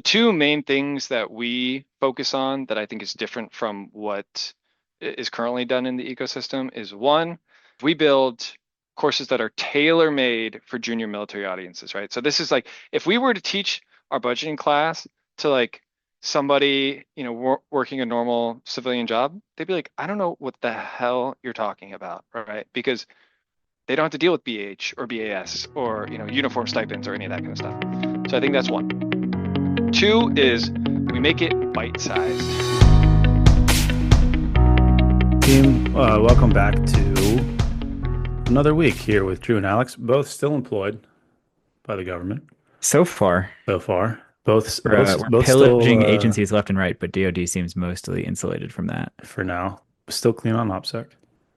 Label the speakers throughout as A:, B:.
A: The two main things that we focus on that I think is different from what is currently done in the ecosystem is one, we build courses that are tailor-made for junior military audiences, right? So this is like, if we were to teach our budgeting class to like somebody, working a normal civilian job, they'd be like, I don't know what the hell you're talking about, right? Because they don't have to deal with BH or BAS or, uniform stipends or any of that kind of stuff. So I think that's one. Two is we make it bite-sized.
B: Team, welcome back to another week here with Drew and Alex, both still employed by the government
C: So far,
B: so far. Both,
C: we're
B: both
C: pillaging
B: still,
C: agencies left and right, but DoD seems mostly insulated from that.
B: for now, still clean on OPSEC.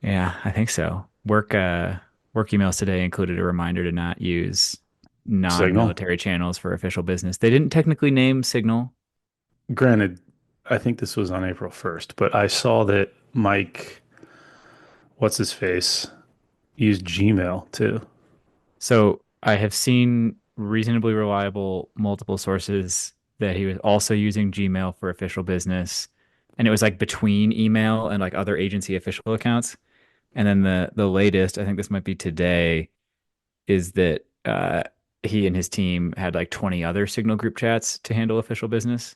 C: Yeah, I think so. Work emails today included a reminder to not use
B: Signal.
C: non-military channels for official business. They didn't technically name Signal.
B: Granted, I think this was on April 1st, but I saw that Mike, what's his face, used Gmail too.
C: So I have seen reasonably reliable multiple sources that he was also using Gmail for official business. And it was like between email and like other agency official accounts. And then the latest, I think this might be today, is that he and his team had like 20 other Signal group chats to handle official business.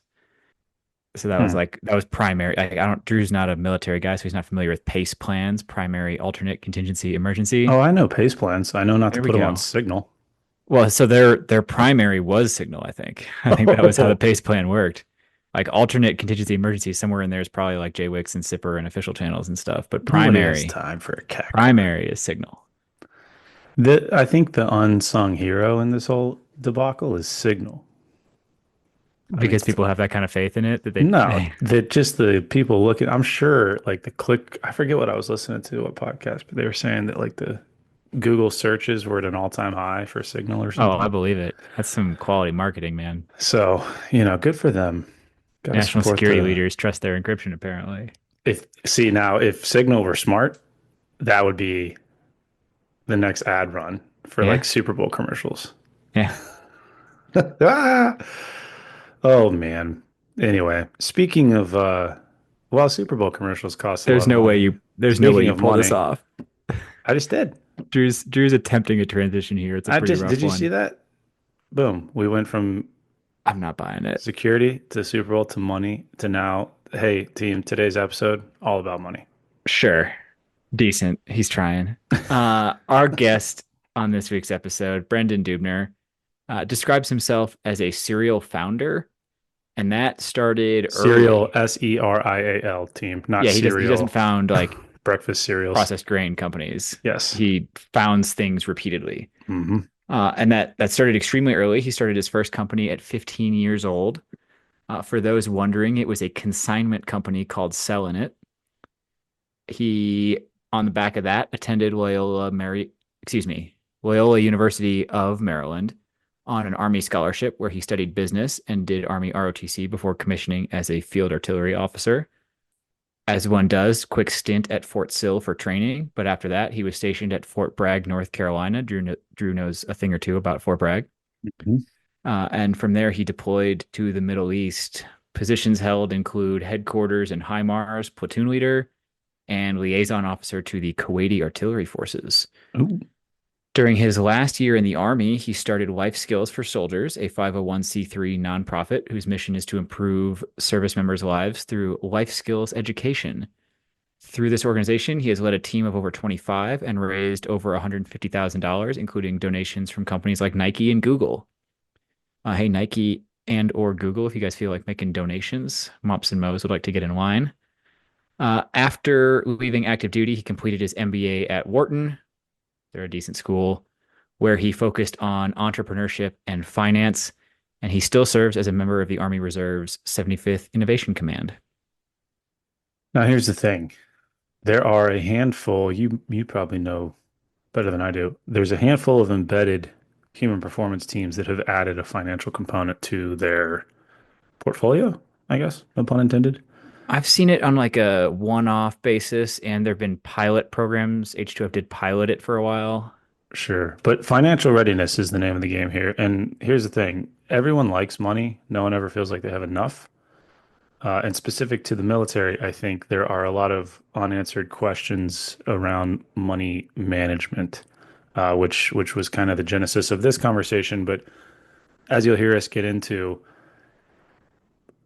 C: So
B: Hmm.
C: that was primary. Drew's not a military guy, so he's not familiar with PACE plans, primary, alternate, contingency, emergency.
B: Oh, I know Pace plans. I know not to
C: There we
B: put them on
C: go.
B: Signal.
C: Well, so their primary was Signal, I think. I think that was how the
B: Oh,
C: PACE plan worked. Like alternate, contingency, emergency, somewhere in there is probably like JWICs and SIPR and official channels and stuff. But
B: nobody has time for a calculator.
C: primary is Signal.
B: I think the unsung hero in this whole debacle is Signal. I mean,
C: Because people have that kind of faith in it that
B: no,
C: they
B: that just the people looking, I'm sure like the click, I forget what I was listening to, what podcast, but they were saying that like the Google searches were at an all-time high for Signal or
C: Oh, I
B: something.
C: believe it. That's some quality marketing, man.
B: So, good for them. Got to
C: National
B: support
C: security
B: the,
C: leaders trust their encryption, apparently.
B: see now, if Signal were smart, that would be the next ad run for like
C: Yeah.
B: Super Bowl commercials.
C: Yeah.
B: Ah! Oh man. Anyway, speaking of well, Super Bowl commercials cost a lot of money.
C: There's no way
B: Speaking
C: you
B: of
C: pull this
B: money,
C: off.
B: I just did.
C: Drew's attempting a transition here. It's a
B: I
C: pretty
B: just
C: rough
B: did you see
C: one.
B: that? Boom. We went from
C: I'm not buying it.
B: security to Super Bowl to money to now, hey, team, today's episode all about money.
C: Sure. Decent. He's trying. Our guest on this week's episode, Brendan Duebner, describes himself as a serial founder, and that started
B: Cereal,
C: early.
B: Serial team, not
C: Yeah, he doesn't
B: cereal
C: found like
B: breakfast cereals.
C: processed grain companies.
B: Yes.
C: He founds things repeatedly.
B: Hmm.
C: And that started extremely early. He started his first company at 15 years old. For those wondering, it was a consignment company called It. He, on the back of that, attended Loyola University of Maryland on an Army scholarship where he studied business and did Army ROTC before commissioning as a field artillery officer. As one does, quick stint at Fort Sill for training, but after that, he was stationed at Fort Bragg, North Carolina. Drew knows a thing or two about Fort Bragg. And from there, he deployed to the Middle East. Positions held include headquarters and HIMARS, platoon leader, and liaison officer to the Kuwaiti Artillery forces.
B: Ooh.
C: During his last year in the Army, he started Life Skills for Soldiers, a 501c3 nonprofit whose mission is to improve service members' lives through life skills education. Through this organization, he has led a team of over 25 and raised over $150,000, including donations from companies like Nike and Google. Hey, Nike and or Google, if you guys feel like making donations, Mops and Mo's would like to get in line. After leaving active duty, he completed his MBA at Wharton. They're a decent school where he focused on entrepreneurship and finance, and he still serves as a member of the Army Reserve's 75th Innovation Command.
B: Now here's the thing. There are a handful, you probably know better than I do. There's a handful of embedded human performance teams that have added a financial component to their portfolio, I guess, no pun intended.
C: I've seen it on like a one-off basis, and there have been pilot programs. H2F did pilot it for a while.
B: Sure. But financial readiness is the name of the game here. And here's the thing. everyone likes money. No one ever feels like they have enough. And specific to the military, I think there are a lot of unanswered questions around money management, which was kind of the genesis of this conversation. But as you'll hear us get into,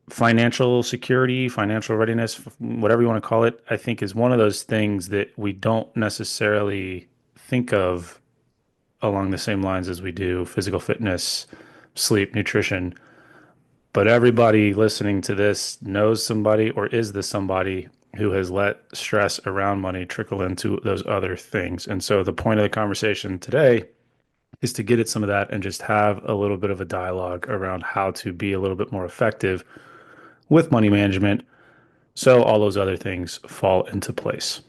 B: financial security, financial readiness, whatever you want to call it, I think is one of those things that we don't necessarily think of along the same lines as we do physical fitness, sleep, nutrition. But everybody listening to this knows somebody or is the somebody who has let stress around money trickle into those other things. And so the point of the conversation today is to get at some of that and just have a little bit of a dialogue around how to be a little bit more effective with money management so all those other things fall into place.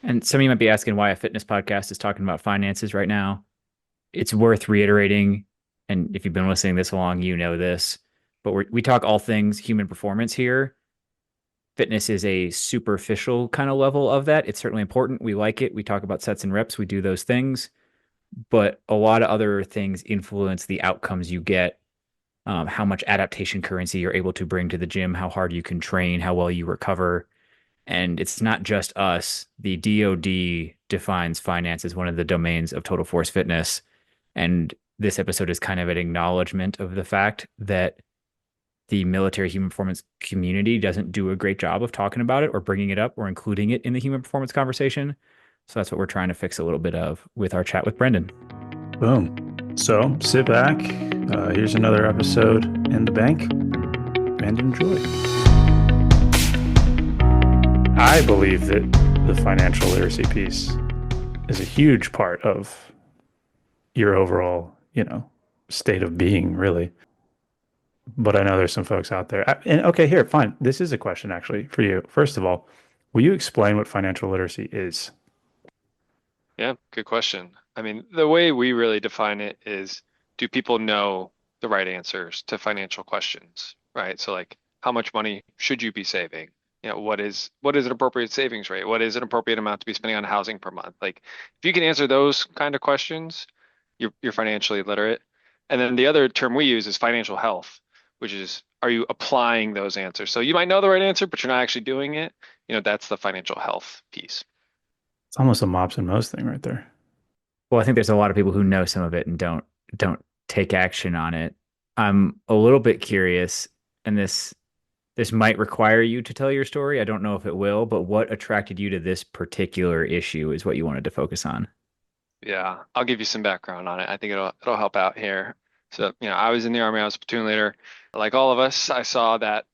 C: And some of you might be asking why a fitness podcast is talking about finances right now. It's worth reiterating. And if you've been listening this long, you know this, but we talk all things human performance here. Fitness is a superficial kind of level of that. It's certainly important. We like it. We talk about sets and reps. We do those things, but a lot of other things influence the outcomes you get, how much adaptation currency you're able to bring to the gym, how hard you can train, how well you recover. And it's not just us. The DoD defines finance as one of the domains of total force fitness. And this episode is kind of an acknowledgement of the fact that the military human performance community doesn't do a great job of talking about it or bringing it up or including it in the human performance conversation. So that's what we're trying to fix a little bit of with our chat with Brendan.
B: Boom. So sit back. Here's another episode in the bank and enjoy. I believe that the financial literacy piece is a huge part of your overall, state of being, really. But I know there's some folks out there. And okay, here, fine. This is a question actually for you. First of all, will you explain what financial literacy is?
A: Yeah, good question. I mean, the way we really define it is, do people know the right answers to financial questions, right? So like, how much money should you be saving? What is an appropriate savings rate? What is an appropriate amount to be spending on housing per month? Like, if you can answer those kind of questions, you're financially literate. And then the other term we use is financial health, which is, are you applying those answers? So you might know the right answer, but you're not actually doing it. That's the financial health piece.
B: It's almost a mops and Mo's thing right there.
C: Well, I think there's a lot of people who know some of it and don't take action on it. I'm a little bit curious, and this might require you to tell your story. I don't know if it will, but what attracted you to this particular issue is what you wanted to focus on.
A: Yeah, I'll give you some background on it. I think it'll help out here. So, I was in the Army, I was a platoon leader. Like all of us, I saw that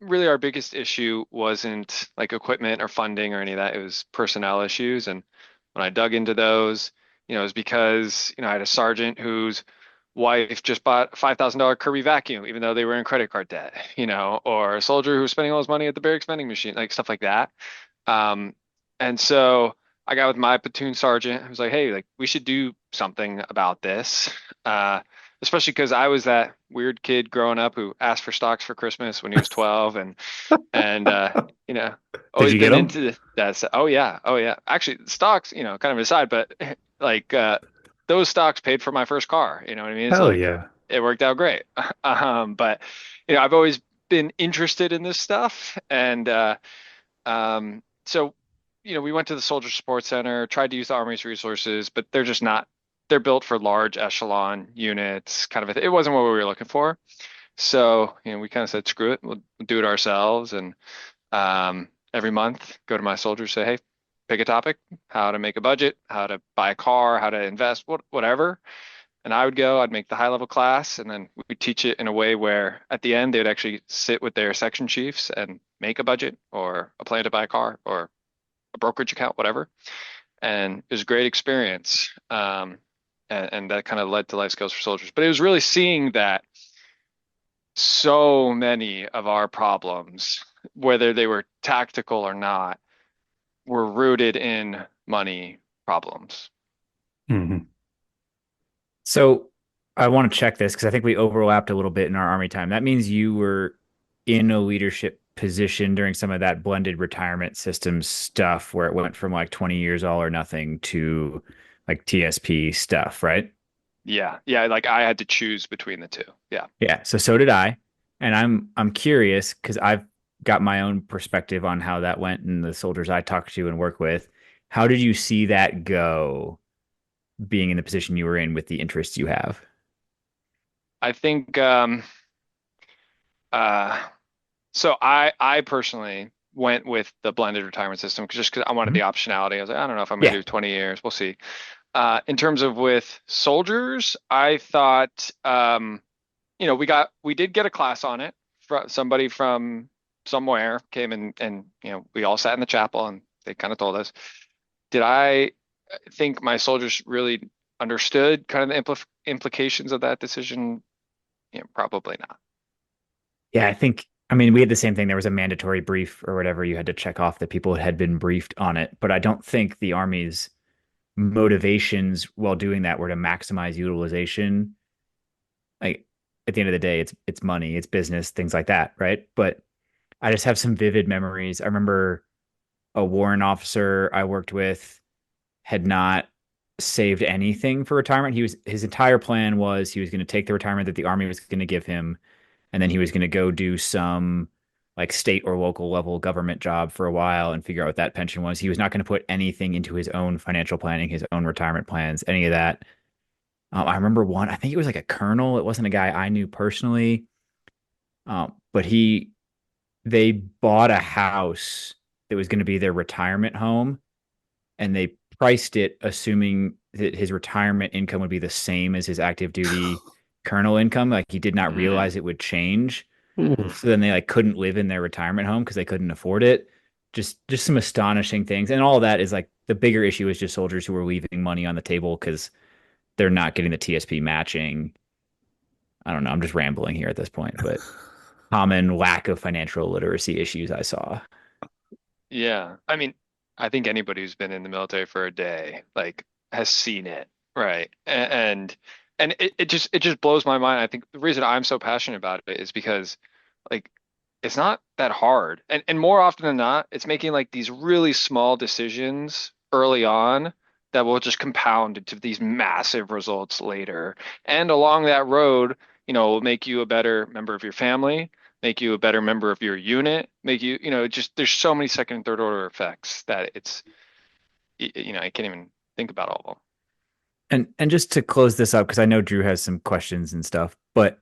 A: really our biggest issue wasn't like equipment or funding or any of that. It was personnel issues. And when I dug into those, it was because, I had a sergeant whose wife just bought a $5,000 Kirby vacuum, even though they were in credit card debt, or a soldier who was spending all his money at the barracks vending machine, like stuff like that. And so I got with my platoon sergeant. I was like, hey, like we should do something about this. Especially because I was that weird kid growing up who asked for stocks for Christmas when he was 12 and always been into that. So, oh yeah. Actually, stocks, kind of aside, but like those stocks paid for my first car. You know what I mean?
B: Hell
A: So like,
B: yeah.
A: it worked out great. But I've always been interested in this stuff, and so we went to the Soldier Support Center, tried to use the Army's resources, but they're just not. They're built for large echelon units, kind of. It wasn't what we were looking for. So we kind of said, screw it, we'll do it ourselves. And every month, go to my soldiers, say, hey, pick a topic, how to make a budget, how to buy a car, how to invest, whatever. And I would go, I'd make the high level class, and then we'd teach it in a way where at the end, they would actually sit with their section chiefs and make a budget or a plan to buy a car or a brokerage account, whatever. And it was a great experience. And that kind of led to life skills for soldiers. But it was really seeing that so many of our problems, whether they were tactical or not, were rooted in money problems.
B: Mm-hmm.
C: So I want to check this because I think we overlapped a little bit in our Army time. That means you were in a leadership position during some of that blended retirement system stuff where it went from like 20 years all or nothing to like TSP stuff, right?
A: Yeah. Like I had to choose between the two. Yeah.
C: Yeah, so did I. And I'm curious because I've got my own perspective on how that went and the soldiers I talked to and work with. How did you see that go being in the position you were in with the interests you have?
A: I think uh so I personally went with the blended retirement system just because I wanted the
C: Mhm.
A: optionality. I was like, I don't know if I'm going to
C: Yeah.
A: do 20 years. We'll see. In terms of with soldiers, I thought, we did get a class on it. Somebody from somewhere came and we all sat in the chapel and they kind of told us. Did I think my soldiers really understood kind of the implications of that decision? Probably not.
C: Yeah, I mean, we had the same thing. There was a mandatory brief or whatever you had to check off that people had been briefed on it. But I don't think the Army's motivations while doing that were to maximize utilization. Like at the end of the day, it's money, it's business, things like that, right? But I just have some vivid memories. I remember a warrant officer I worked with had not saved anything for retirement. His entire plan was he was going to take the retirement that the Army was going to give him, and then he was going to go do some like state or local level government job for a while and figure out what that pension was. He was not going to put anything into his own financial planning, his own retirement plans, any of that. I remember one, I think it was like a colonel. It wasn't a guy I knew personally, but they bought a house that was going to be their retirement home, and they priced it assuming that his retirement income would be the same as his active duty colonel income. Like he did not
A: Mm.
C: realize it would change.
B: Oof.
C: So then they like couldn't live in their retirement home because they couldn't afford it. Just some astonishing things. And all of that is like the bigger issue is just soldiers who are leaving money on the table because they're not getting the TSP matching. I don't know. I'm just rambling here at this point, but common lack of financial literacy issues I saw.
A: Yeah. I mean, I think anybody who's been in the military for a day, like, has seen it, right? And it just blows my mind. I think the reason I'm so passionate about it is because like it's not that hard. And more often than not, it's making like these really small decisions early on that will just compound into these massive results later. And along that road, will make you a better member of your family, make you a better member of your unit, make you, just there's so many second and third order effects that I can't even think about all of them.
C: And just to close this up, because I know Drew has some questions and stuff, but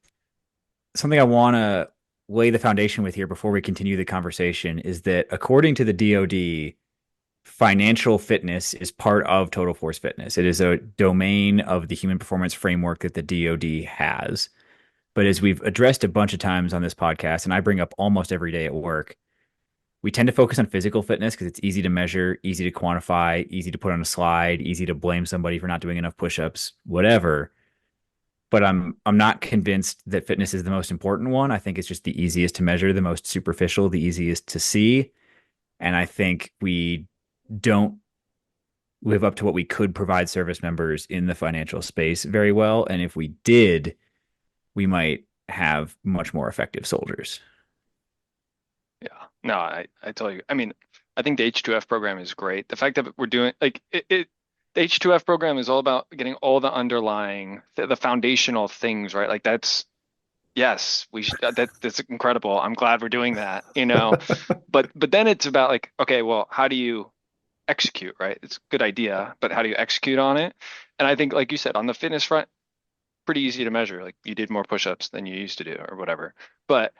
C: something I want to lay the foundation with here before we continue the conversation is that according to the DoD, financial fitness is part of total force fitness. It is a domain of the human performance framework that the DoD has. But as we've addressed a bunch of times on this podcast, and I bring up almost every day at work, we tend to focus on physical fitness because it's easy to measure, easy to quantify, easy to put on a slide, easy to blame somebody for not doing enough push-ups, whatever. But I'm not convinced that fitness is the most important one. I think it's just the easiest to measure, the most superficial, the easiest to see. And I think we don't live up to what we could provide service members in the financial space very well. And if we did, we might have much more effective soldiers.
A: Yeah. No, I tell you. I mean, I think the H2F program is great. The fact that we're doing like the H2F program is all about getting all the underlying the foundational things, right? Like that's yes, we should, that's incredible. I'm glad we're doing that, But then it's about like, okay, well, how do you execute, right? It's a good idea, but how do you execute on it? And I think, like you said, on the fitness front, pretty easy to measure. Like you did more push-ups than you used to do, or whatever. But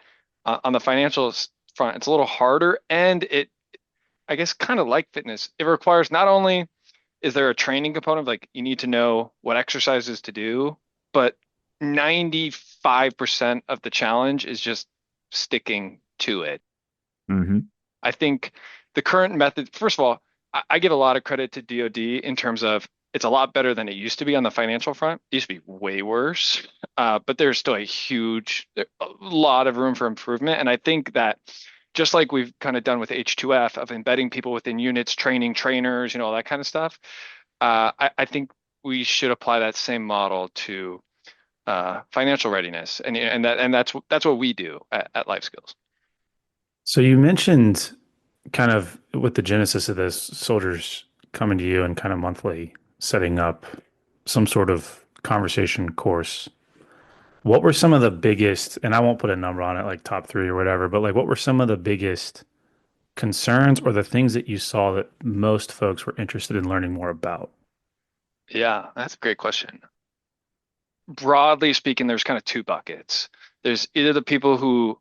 A: on the financial front, it's a little harder, and I guess, kind of like fitness, it requires not only is there a training component, like you need to know what exercises to do, but 95% of the challenge is just sticking to it.
C: Mm-hmm.
A: I think the current method, first of all, I give a lot of credit to DoD in terms of it's a lot better than it used to be on the financial front. It used to be way worse, but there's still a lot of room for improvement. And I think that just like we've kind of done with H2F of embedding people within units, training trainers, all that kind of stuff, I think we should apply that same model to financial readiness, and that's what we do at Life Skills.
B: So you mentioned kind of with the genesis of this, soldiers coming to you and kind of monthly setting up some sort of conversation course, what were some of the biggest, and I won't put a number on it, like top three or whatever, but like what were some of the biggest concerns or the things that you saw that most folks were interested in learning more about?
A: Yeah, that's a great question. Broadly speaking, there's kind of two buckets. There's either the people who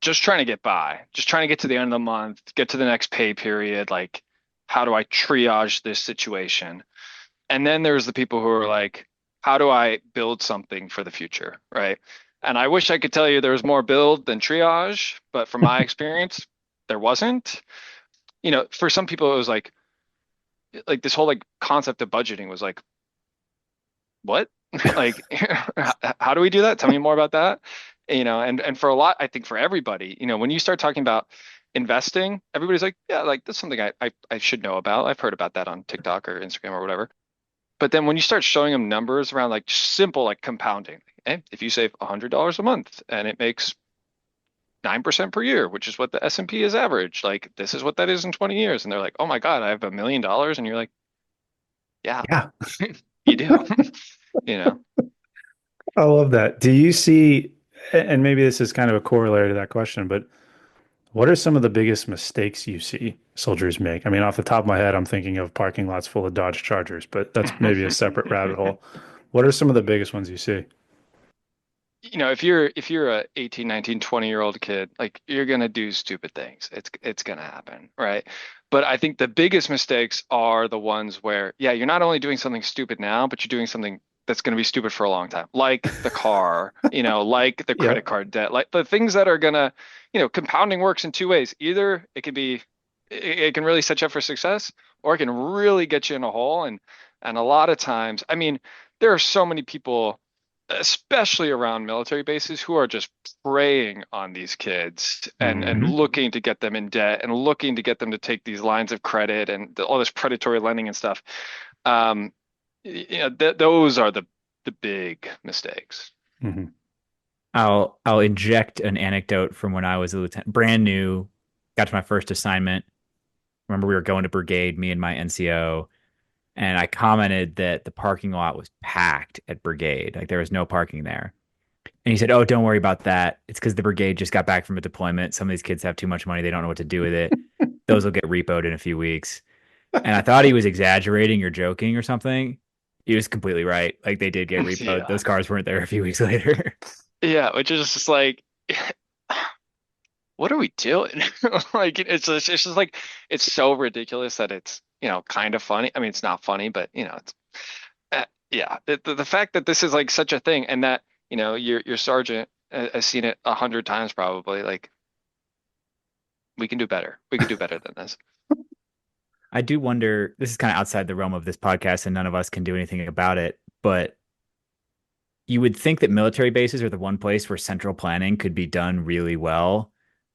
A: just trying to get by, just trying to get to the end of the month, get to the next pay period, like how do I triage this situation? And then there's the people who are like, how do I build something for the future, right? And I wish I could tell you there was more build than triage, but from my experience, there wasn't. For some people it was like this whole like concept of budgeting was like, what? Like, how do we do that? Tell me more about that. And for a lot, I think for everybody, when you start talking about investing, everybody's like, yeah, like that's something I should know about. I've heard about that on TikTok or Instagram or whatever. But then when you start showing them numbers around like simple like compounding, if you save $100 a month and it makes 9% per year, which is what the S&P is average, like this is what that is in 20 years. And they're like, oh my God, I have $1 million. And you're like, yeah,
B: Yeah,
A: you do. You know,
B: I love that. Do you see, and maybe this is kind of a corollary to that question, but what are some of the biggest mistakes you see soldiers make? I mean, off the top of my head, I'm thinking of parking lots full of Dodge Chargers, but that's maybe a separate rabbit hole. What are some of the biggest ones you see?
A: if you're a 18, 19, 20-year-old kid, like you're gonna do stupid things. It's gonna happen, right? But I think the biggest mistakes are the ones where, yeah, you're not only doing something stupid now, but you're doing something that's gonna be stupid for a long time, like the car, like the credit
B: Yep.
A: card debt, like the things that are gonna, compounding works in two ways. Either it can really set you up for success, or it can really get you in a hole. And a lot of times, I mean, there are so many people especially around military bases, who are just preying on these kids and
B: Hmm.
A: looking to get them in debt and looking to get them to take these lines of credit and all this predatory lending and stuff. Um, those are the big mistakes.
B: Hmm.
C: I'll inject an anecdote from when I was a lieutenant, brand new, got to my first assignment. Remember we were going to brigade, me and my NCO, and I commented that the parking lot was packed at brigade, like there was no parking there. And he said, "Oh, don't worry about that. It's because the brigade just got back from a deployment. Some of these kids have too much money; they don't know what to do with it. Those will get repoed in a few weeks." And I thought he was exaggerating or joking or something. He was completely right. Like they did get repoed.
A: Yeah.
C: Those cars weren't there a few weeks later.
A: Yeah, which is just like, what are we doing? Like it's just like it's so ridiculous that it's, kind of funny. I mean, it's not funny, but it's yeah, the fact that this is like such a thing, and that your sergeant has seen it 100 times probably. Like we can do better. We can do better than this.
C: I do wonder, this is kind of outside the realm of this podcast and none of us can do anything about it, but you would think that military bases are the one place where central planning could be done really well,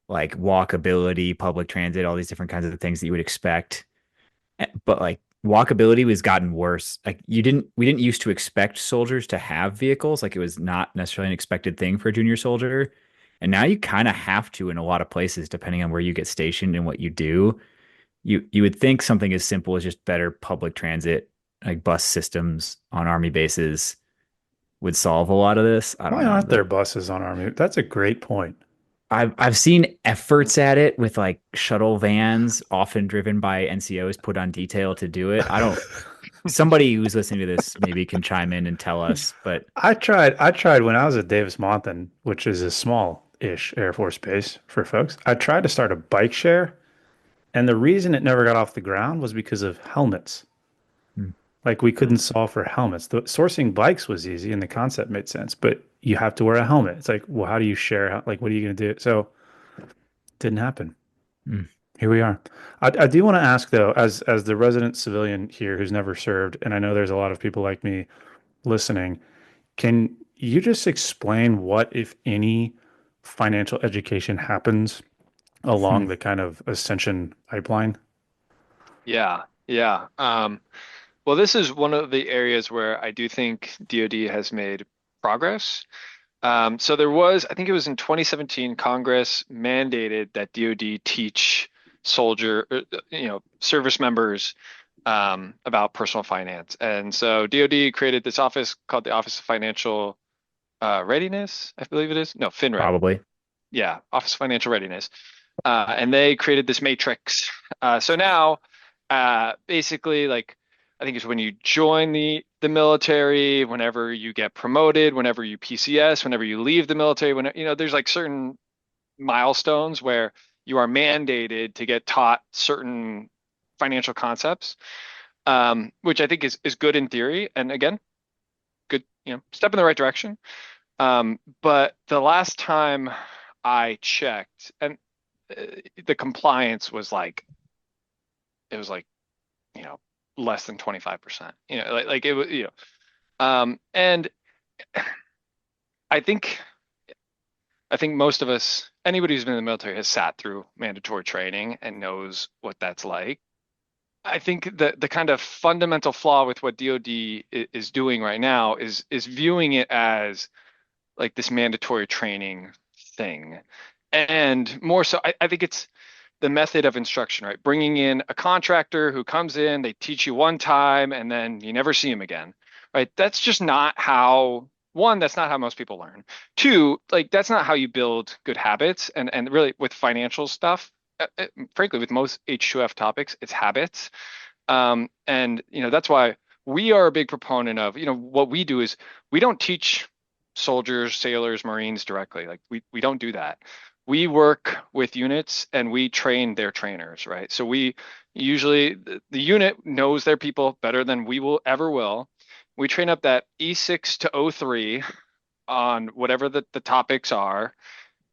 C: like walkability, public transit, all these different kinds of things that you would expect. But like walkability was gotten worse. Like we didn't used to expect soldiers to have vehicles. Like it was not necessarily an expected thing for a junior soldier. And now you kind of have to in a lot of places, depending on where you get stationed and what you do. You would think something as simple as just better public transit, like bus systems on army bases would solve a lot of this. I don't
B: Why
C: know.
B: aren't there buses on Army? That's a great point.
C: I've seen efforts at it with like shuttle vans, often driven by NCOs, put on detail to do it. I don't. Somebody who's listening to this maybe can chime in and tell us. But
B: I tried when I was at Davis-Monthan, which is a small-ish Air Force base for folks. I tried to start a bike share, and the reason it never got off the ground was because of helmets.
C: hmm,
B: Like we couldn't solve for helmets. The sourcing bikes was easy and the concept made sense, but you have to wear a helmet. It's like, well, how do you share? Like, what are you going to do? So didn't happen.
C: hmm.
B: Here we are. I do want to ask though, as the resident civilian here who's never served, and I know there's a lot of people like me listening, can you just explain what, if any, financial education happens along the kind of ascension pipeline?
A: Yeah, yeah. Well, this is one of the areas where I do think DoD has made progress. So there was, I think it was in 2017, Congress mandated that DoD teach service members about personal finance. And so DoD created this office called the Office of Financial Readiness, I believe it is. No, FinRed.
C: Probably.
A: Yeah, Office of Financial Readiness. And they created this matrix. So now, basically, like I think it's when you join the military, whenever you get promoted, whenever you PCS, whenever you leave the military, when there's like certain milestones where you are mandated to get taught certain financial concepts, which I think is good in theory, and again, good, step in the right direction. But the last time I checked, and uh, the compliance was like it was like you know less than 25%. Like it was and I think I think most of us, anybody who's been in the military, has sat through mandatory training and knows what that's like. I think the kind of fundamental flaw with what DoD is doing right now is viewing it as like this mandatory training thing. And more so, I think it's the method of instruction, right? Bringing in a contractor who comes in, they teach you one time, and then you never see them again, right? That's just not how, one, that's not how most people learn. Two, like that's not how you build good habits. And really with financial stuff, frankly, with most H2F topics, it's habits. And that's why we are a big proponent of, what we do is we don't teach soldiers, sailors, Marines directly. Like we don't do that. We work with units and we train their trainers, right? So we usually the unit knows their people better than we will ever will. We train up that E6 to O3 on whatever the topics are,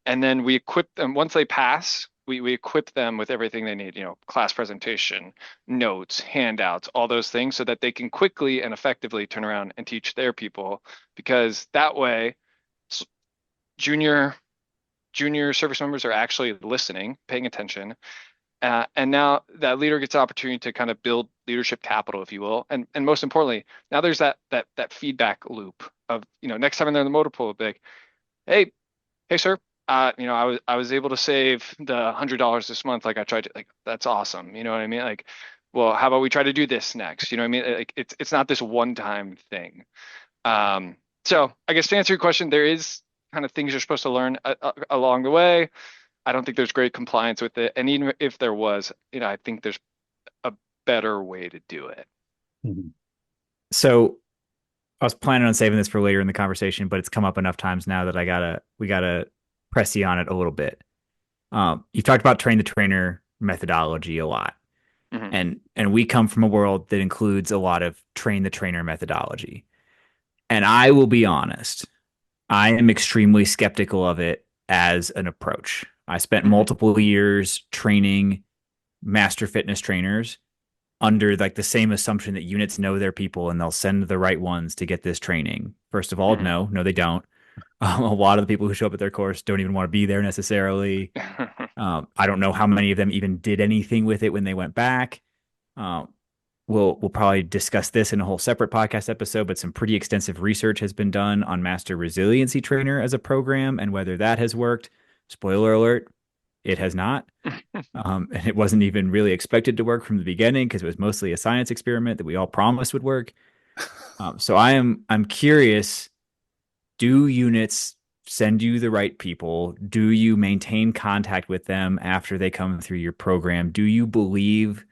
A: and then we equip them once they pass. We equip them with everything they need, class presentation, notes, handouts, all those things, so that they can quickly and effectively turn around and teach their people. Because that way, junior junior service members are actually listening, paying attention, and now that leader gets the opportunity to kind of build leadership capital, if you will, and most importantly, now there's that feedback loop of next time they're in the motor pool, big, hey sir, I was able to save the $100 this month, like I tried to, like that's awesome, you know what I mean? Like, well, how about we try to do this next? You know what I mean? Like it's not this one time thing. So I guess to answer your question, there is kind of things you're supposed to learn along the way. I don't think there's great compliance with it, and even if there was, I think there's a better way to do it.
B: Mhm.
C: So I was planning on saving this for later in the conversation, but it's come up enough times now that we gotta press you on it a little bit. You've talked about train the trainer methodology a lot,
A: Hmm.
C: and we come from a world that includes a lot of train the trainer methodology. And I will be honest, I am extremely skeptical of it as an approach. I spent
A: Hmm.
C: multiple years training master fitness trainers under like the same assumption that units know their people and they'll send the right ones to get this training. First of all,
A: Hmm.
C: no, they don't. A lot of the people who show up at their course don't even want to be there necessarily. I don't know how many of them even did anything with it when they went back. Um, we'll probably discuss this in a whole separate podcast episode, but some pretty extensive research has been done on Master Resiliency Trainer as a program and whether that has worked. Spoiler alert, it has not. And it wasn't even really expected to work from the beginning because it was mostly a science experiment that we all promised would work. So I'm curious, do units send you the right people? Do you maintain contact with them after they come through your program? Do you believe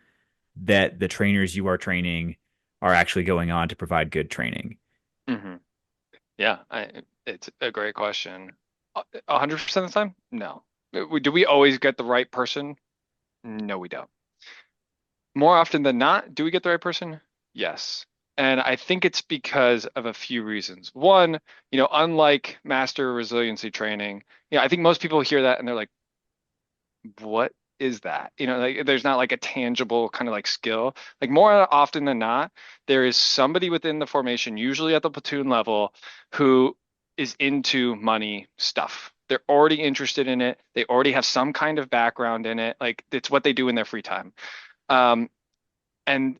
C: that the trainers you are training are actually going on to provide good training?
A: Hmm. Yeah, it's a great question. 100% of the time, no. Do we always get the right person? No, we don't. More often than not, do we get the right person? Yes. And I think it's because of a few reasons. One, unlike master resiliency training, I think most people hear that and they're like, what is that? Like there's not like a tangible kind of like skill. Like more often than not, there is somebody within the formation, usually at the platoon level, who is into money stuff. They're already interested in it. They already have some kind of background in it. Like it's what they do in their free time. Um, and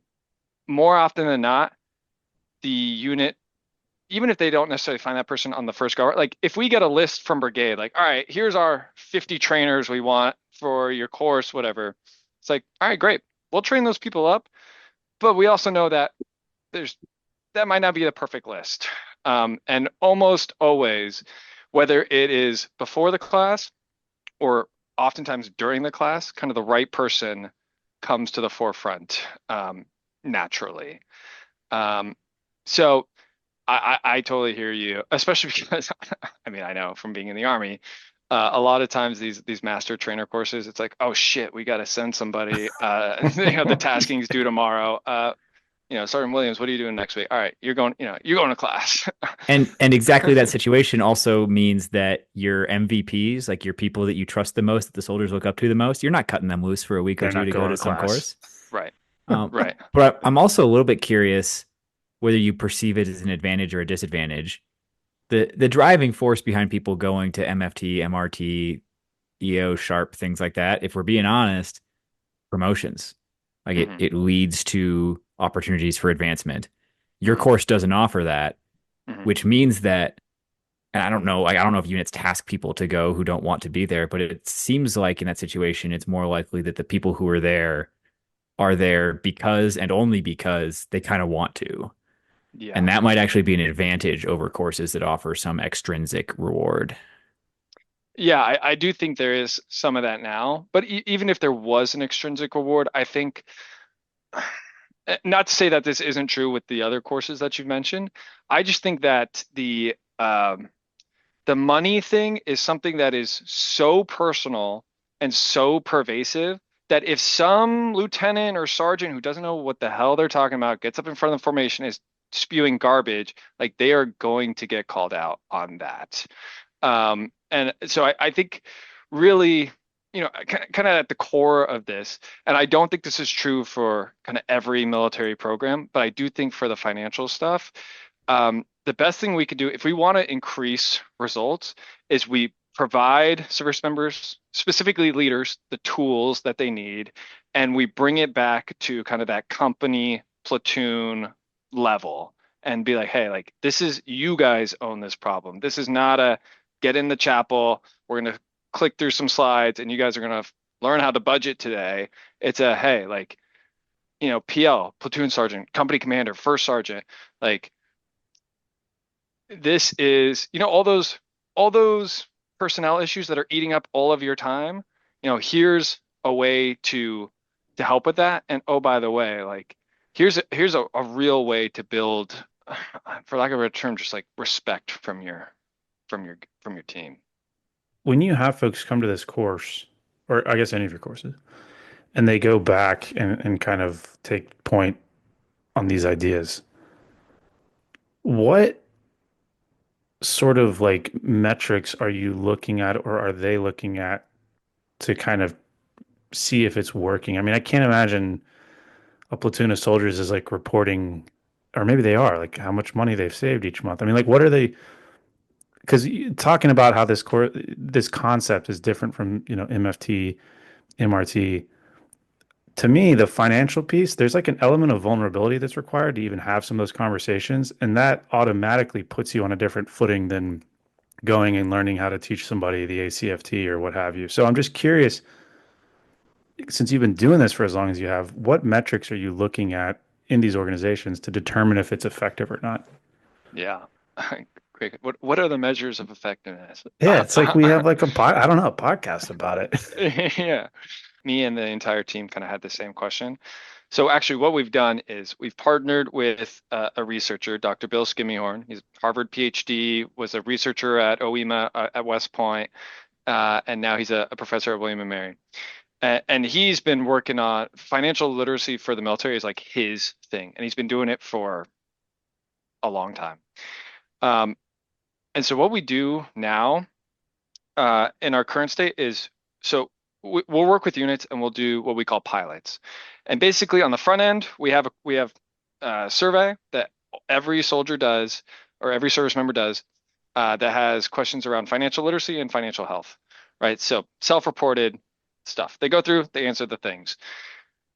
A: more often than not, the unit, even if they don't necessarily find that person on the first go, like if we get a list from brigade, like, all right, here's our 50 trainers we want for your course, whatever. It's like, all right, great. We'll train those people up. but we also know that there's that might not be the perfect list. And almost always, whether it is before the class or oftentimes during the class, kind of the right person comes to the forefront naturally. Um, so I totally hear you, especially because I mean I know from being in the Army, a lot of times these master trainer courses, it's like, oh shit, we got to send somebody. The tasking's due tomorrow. Sergeant Williams, what are you doing next week? All right, you're going to class.
C: And exactly that situation also means that your MVPs, like your people that you trust the most, that the soldiers look up to the most, you're not cutting them loose for a week or
B: They're
C: two
B: not
C: to go
B: going
C: to
B: to
C: some
B: class.
C: course.
A: Right,
C: Um,
A: right.
C: but I'm also a little bit curious whether you perceive it as an advantage or a disadvantage. The driving force behind people going to MFT, MRT, EO, Sharp, things like that, if we're being honest, promotions. Like it
A: Hmm.
C: it leads to opportunities for advancement. Your
A: Hmm.
C: course doesn't offer that,
A: Hmm.
C: which means that, and I don't know, like I don't know if units task people to go who don't want to be there, but it seems like in that situation, it's more likely that the people who are there because and only because they kind of want to. And
A: Yeah.
C: that might actually be an advantage over courses that offer some extrinsic reward.
A: Yeah, I do think there is some of that now, but even if there was an extrinsic reward, I think, not to say that this isn't true with the other courses that you've mentioned. I just think that the money thing is something that is so personal and so pervasive that if some lieutenant or sergeant who doesn't know what the hell they're talking about gets up in front of the formation is spewing garbage, like they are going to get called out on that. And so I think really, kind of at the core of this, and I don't think this is true for kind of every military program, but I do think for the financial stuff, the best thing we could do if we want to increase results is we provide service members, specifically leaders, the tools that they need, and we bring it back to kind of that company platoon level and be like, hey, like this is you guys own this problem. This is not a get in the chapel. We're going to click through some slides and you guys are going to learn how to budget today. It's a, hey, like, PL, platoon sergeant, company commander, first sergeant, like this is, all those personnel issues that are eating up all of your time, here's a way to help with that. And oh, by the way, like here's a real way to build, for lack of a term, just like respect from your team.
B: When you have folks come to this course, or I guess any of your courses, and they go back and kind of take point on these ideas, what sort of like metrics are you looking at or are they looking at to kind of see if it's working? I mean, I can't imagine a platoon of soldiers is like reporting, or maybe they are, like how much money they've saved each month. I mean, like what are they? Because talking about how this concept is different from, MFT, MRT, to me, the financial piece, there's like an element of vulnerability that's required to even have some of those conversations. And that automatically puts you on a different footing than going and learning how to teach somebody the ACFT or what have you. So I'm just curious, since you've been doing this for as long as you have, what metrics are you looking at in these organizations to determine if it's effective or not?
A: Yeah. Great. What are the measures of effectiveness?
B: Yeah, it's like we have like I don't know, a podcast about it.
A: Yeah. Me and the entire team kind of had the same question. So actually what we've done is we've partnered with a researcher, Dr. Bill Skimmyhorn. He's Harvard PhD, was a researcher at OEMA at West Point, and now he's a professor at William and Mary. And he's been working on financial literacy for the military is like his thing, and he's been doing it for a long time. Um, and so what we do now in our current state is so we'll work with units and we'll do what we call pilots. And basically on the front end, we have a survey that every soldier does or every service member does that has questions around financial literacy and financial health, right? So self-reported stuff. They go through, they answer the things.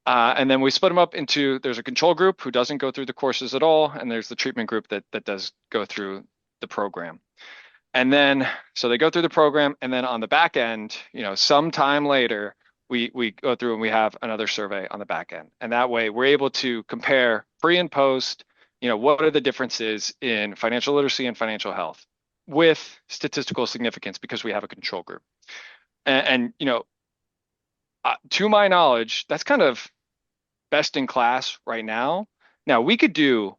A: And then we split them up into there's a control group who doesn't go through the courses at all, and there's the treatment group that does go through the program. And then so they go through the program, and then on the back end, sometime later, we go through and we have another survey on the back end. And that way we're able to compare pre and post, what are the differences in financial literacy and financial health with statistical significance because we have a control group. And to my knowledge, that's kind of best in class right now. Now we could do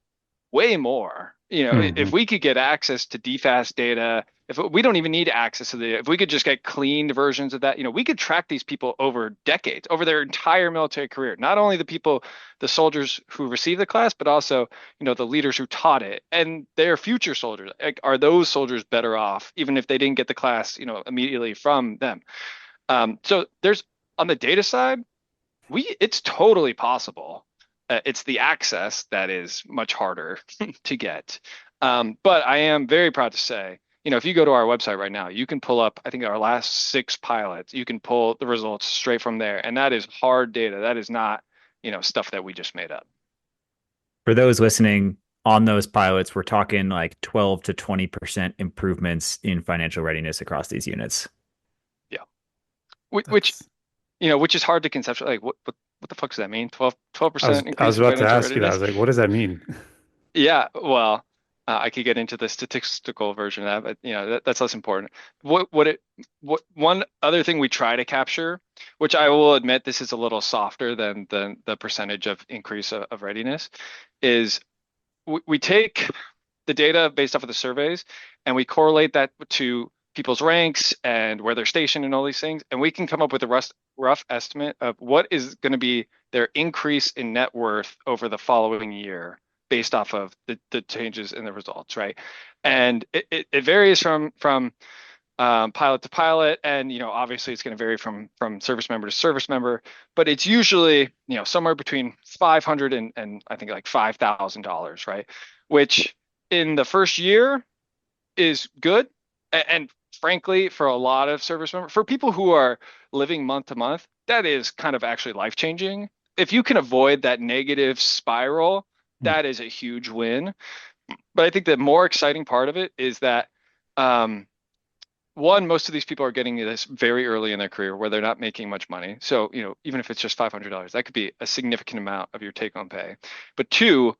A: way more. If we could get access to DFAST data, if we don't even need access to if we could just get cleaned versions of that, we could track these people over decades, over their entire military career. Not only the soldiers who received the class, but also, the leaders who taught it and their future soldiers. Like, are those soldiers better off, even if they didn't get the class, immediately from them? So there's, on the data side, it's totally possible. It's the access that is much harder to get. But I am very proud to say, if you go to our website right now, you can pull up, I think, our last 6 pilots. You can pull the results straight from there. And that is hard data. That is not, stuff that we just made up.
C: For those listening, on those pilots, we're talking like 12 to 20% improvements in financial readiness across these units.
A: Yeah. Which is hard to conceptualize. Like, what the fuck does that mean? 12% increase.
B: I was about to ask
A: readiness?
B: you that. I was like, what does that mean?
A: Yeah, well, I could get into the statistical version of that, but that's less important. One other thing we try to capture, which I will admit this is a little softer than the percentage of increase of readiness, is we take the data based off of the surveys and we correlate that to people's ranks and where they're stationed and all these things, and we can come up with a rough estimate of what is going to be their increase in net worth over the following year based off of the changes in the results, right? And it varies from pilot to pilot, and obviously it's going to vary from service member to service member, but it's usually somewhere between $500 and I think like $5,000, right? Which in the first year is good, and frankly, for a lot of service members, for people who are living month to month, that is kind of actually life changing. If you can avoid that negative spiral, that is a huge win. But I think the more exciting part of it is that, one, most of these people are getting this very early in their career where they're not making much money. So, even if it's just $500, that could be a significant amount of your take-home pay. But two,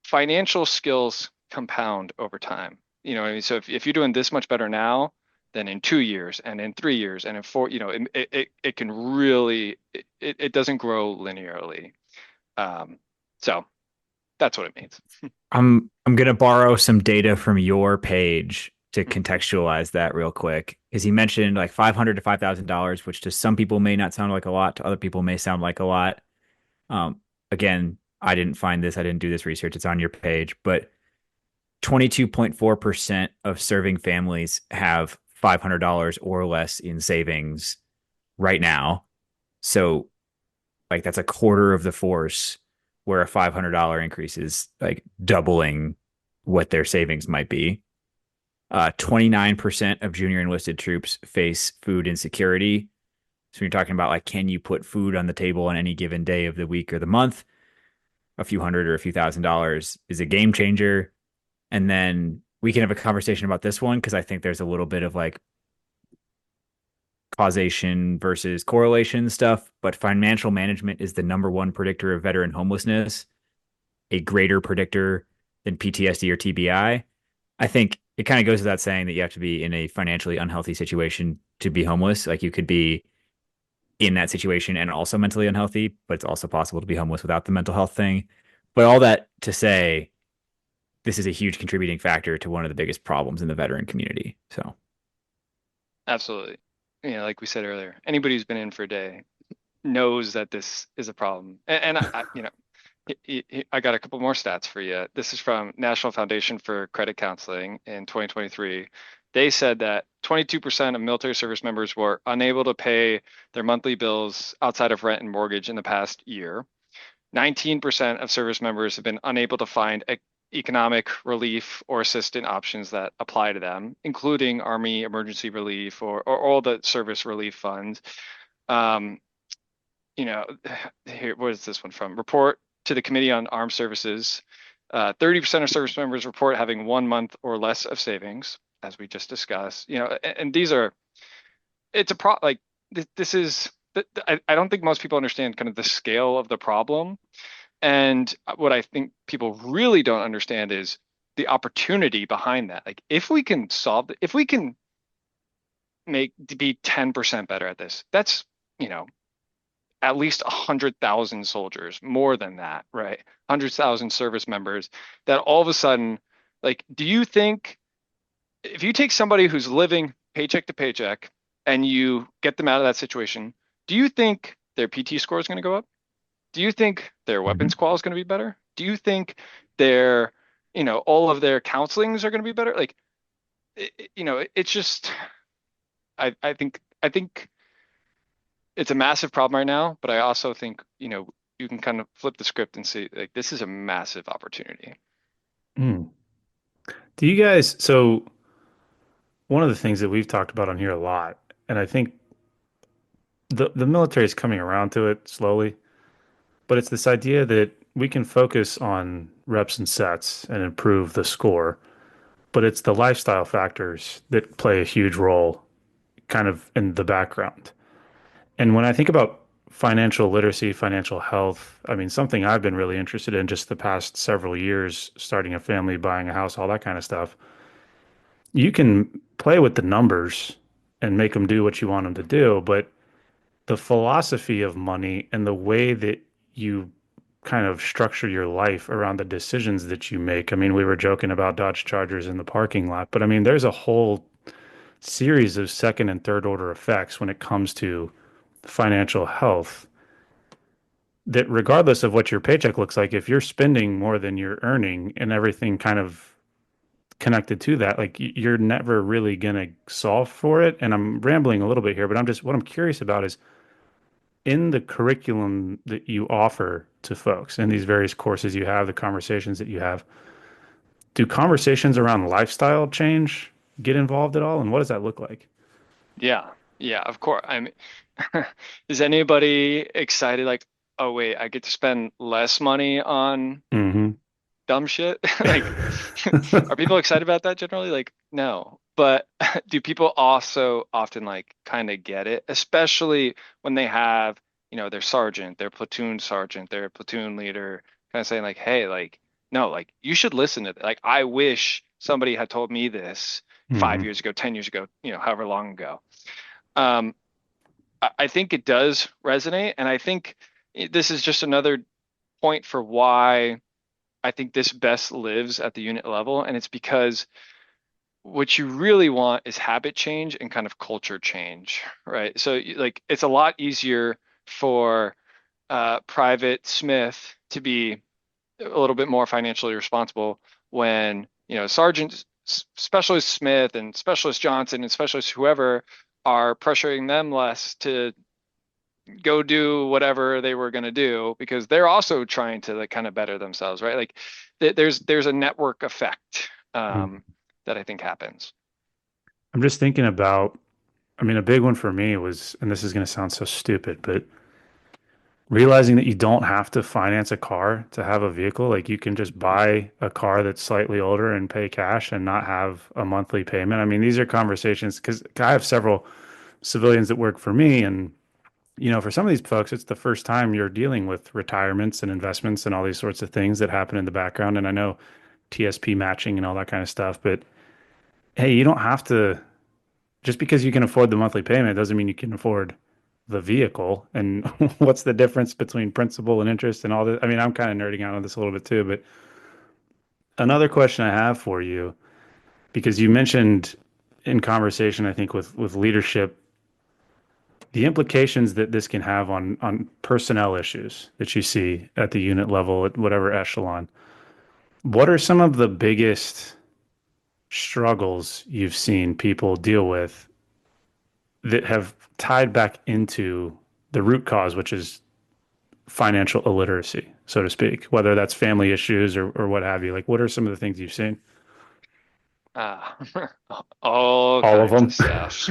A: financial skills compound over time. So if you're doing this much better now, then in 2 years and in 3 years and in 4, it can really, it doesn't grow linearly. So that's what it means.
C: I'm gonna borrow some data from your page to contextualize that real quick, because he mentioned like $500 to $5,000, which to some people may not sound like a lot, to other people may sound like a lot. Again, I didn't find this, I didn't do this research. It's on your page, but 22.4% of serving families have $500 or less in savings right now. So, like, that's a quarter of the force, where a $500 increase is like doubling what their savings might be. 29% of junior enlisted troops face food insecurity. So you're talking about, like, can you put food on the table on any given day of the week or the month? A few hundred or a few $1,000s is a game changer. And then we can have a conversation about this one, because I think there's a little bit of like causation versus correlation stuff, but financial management is the number one predictor of veteran homelessness, a greater predictor than PTSD or TBI. I think it kind of goes without saying that you have to be in a financially unhealthy situation to be homeless. Like, you could be in that situation and also mentally unhealthy, but it's also possible to be homeless without the mental health thing. But all that to say, this is a huge contributing factor to one of the biggest problems in the veteran community. So,
A: absolutely. Like we said earlier, anybody who's been in for a day knows that this is a problem. And I got a couple more stats for you. This is from National Foundation for Credit Counseling in 2023. They said that 22% of military service members were unable to pay their monthly bills outside of rent and mortgage in the past year. 19% of service members have been unable to find economic relief or assistance options that apply to them, including Army emergency relief or all the service relief funds. Here, what is this one from? Report to the Committee on Armed Services. 30% of service members report having 1 month or less of savings, as we just discussed. And these are, it's a like this is I don't think most people understand kind of the scale of the problem. And what I think people really don't understand is the opportunity behind that. Like if we can if we can be 10% better at this, that's, you know, at least 100,000 soldiers, more than that, right? 100,000 service members that all of a sudden, like, do you think if you take somebody who's living paycheck to paycheck and you get them out of that situation, do you think their PT score is going to go up? Do you think their
B: Mhm.
A: weapons qual is going to be better? Do you think their, all of their counselings are going to be better? Like, it's just, I think it's a massive problem right now, but I also think, you can kind of flip the script and see like this is a massive opportunity.
B: Mm. Do you guys, so one of the things that we've talked about on here a lot, and I think the military is coming around to it slowly, but it's this idea that we can focus on reps and sets and improve the score, but it's the lifestyle factors that play a huge role kind of in the background. And when I think about financial literacy, financial health, I mean, something I've been really interested in just the past several years, starting a family, buying a house, all that kind of stuff. You can play with the numbers and make them do what you want them to do, but the philosophy of money and the way that you kind of structure your life around the decisions that you make. I mean, we were joking about Dodge Chargers in the parking lot, but I mean, there's a whole series of second and third order effects when it comes to financial health that regardless of what your paycheck looks like, if you're spending more than you're earning and everything kind of connected to that, like you're never really going to solve for it. And I'm rambling a little bit here, but what I'm curious about is in the curriculum that you offer to folks in these various courses you have, the conversations that you have, do conversations around lifestyle change get involved at all? And what does that look like?
A: Yeah, yeah, of course. I mean, is anybody excited? Like, oh wait, I get to spend less money on
B: Hmm.
A: dumb shit? Like, are people excited about that generally? Like, no. But do people also often like kind of get it, especially when they have, their sergeant, their platoon sergeant, their platoon leader kind of saying like, hey, like, no, like you should listen to like I wish somebody had told me this five
B: Hmm.
A: years ago, 10 years ago, however long ago. Um, I think it does resonate, and I think this is just another point for why I think this best lives at the unit level, and it's because what you really want is habit change and kind of culture change, right? So like it's a lot easier for Private Smith to be a little bit more financially responsible when, Sergeant Specialist Smith and Specialist Johnson and Specialist whoever are pressuring them less to go do whatever they were going to do because they're also trying to like kind of better themselves, right? Like there's a network effect that I think happens.
B: I'm just thinking about, I mean, a big one for me was, and this is going to sound so stupid, but realizing that you don't have to finance a car to have a vehicle. Like you can just buy a car that's slightly older and pay cash and not have a monthly payment. I mean, these are conversations because I have several civilians that work for me. And, for some of these folks, it's the first time you're dealing with retirements and investments and all these sorts of things that happen in the background. And I know TSP matching and all that kind of stuff, but hey, you don't have to, just because you can afford the monthly payment doesn't mean you can afford the vehicle. And what's the difference between principal and interest and all that? I mean, I'm kind of nerding out on this a little bit too, but another question I have for you, because you mentioned in conversation, I think with leadership, the implications that this can have on personnel issues that you see at the unit level at whatever echelon. What are some of the biggest struggles you've seen people deal with that have tied back into the root cause, which is financial illiteracy, so to speak, whether that's family issues or what have you? Like, what are some of the things you've seen?
A: Uh, all
B: All of
A: kinds of
B: them.
A: stuff.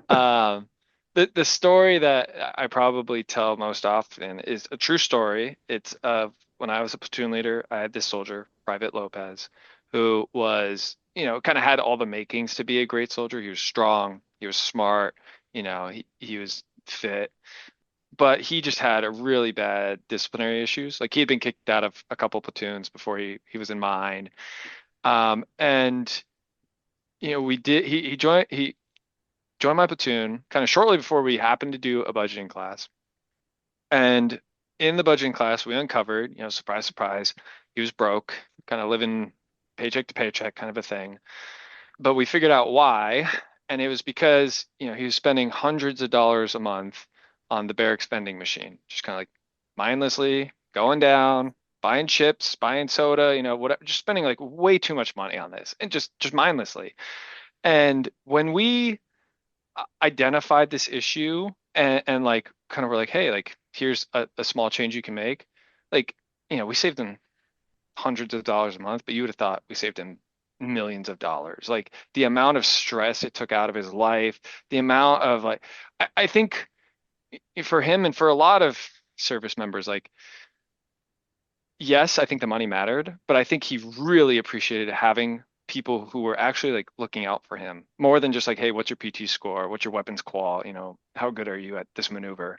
A: Um, the story that I probably tell most often is a true story. It's of when I was a platoon leader, I had this soldier, Private Lopez, who was, kind of had all the makings to be a great soldier. He was strong, he was smart, he was fit. But he just had a really bad disciplinary issues. Like he had been kicked out of a couple platoons before he was in mine. And he joined my platoon kind of shortly before we happened to do a budgeting class. And in the budgeting class, we uncovered, surprise, surprise, he was broke, kind of living paycheck to paycheck kind of a thing. But we figured out why. And it was because, he was spending hundreds of dollars a month on the barracks vending machine, just kind of like mindlessly going down, buying chips, buying soda, whatever, just spending like way too much money on this and just mindlessly. And when we identified this issue and like kind of were like, hey, like here's a small change you can make, like, we saved him hundreds of dollars a month, but you would have thought we saved him millions of dollars. Like the amount of stress it took out of his life, the amount of like, I think for him and for a lot of service members, like, yes, I think the money mattered, but I think he really appreciated having people who were actually like looking out for him more than just like, hey, what's your PT score? What's your weapons qual? How good are you at this maneuver?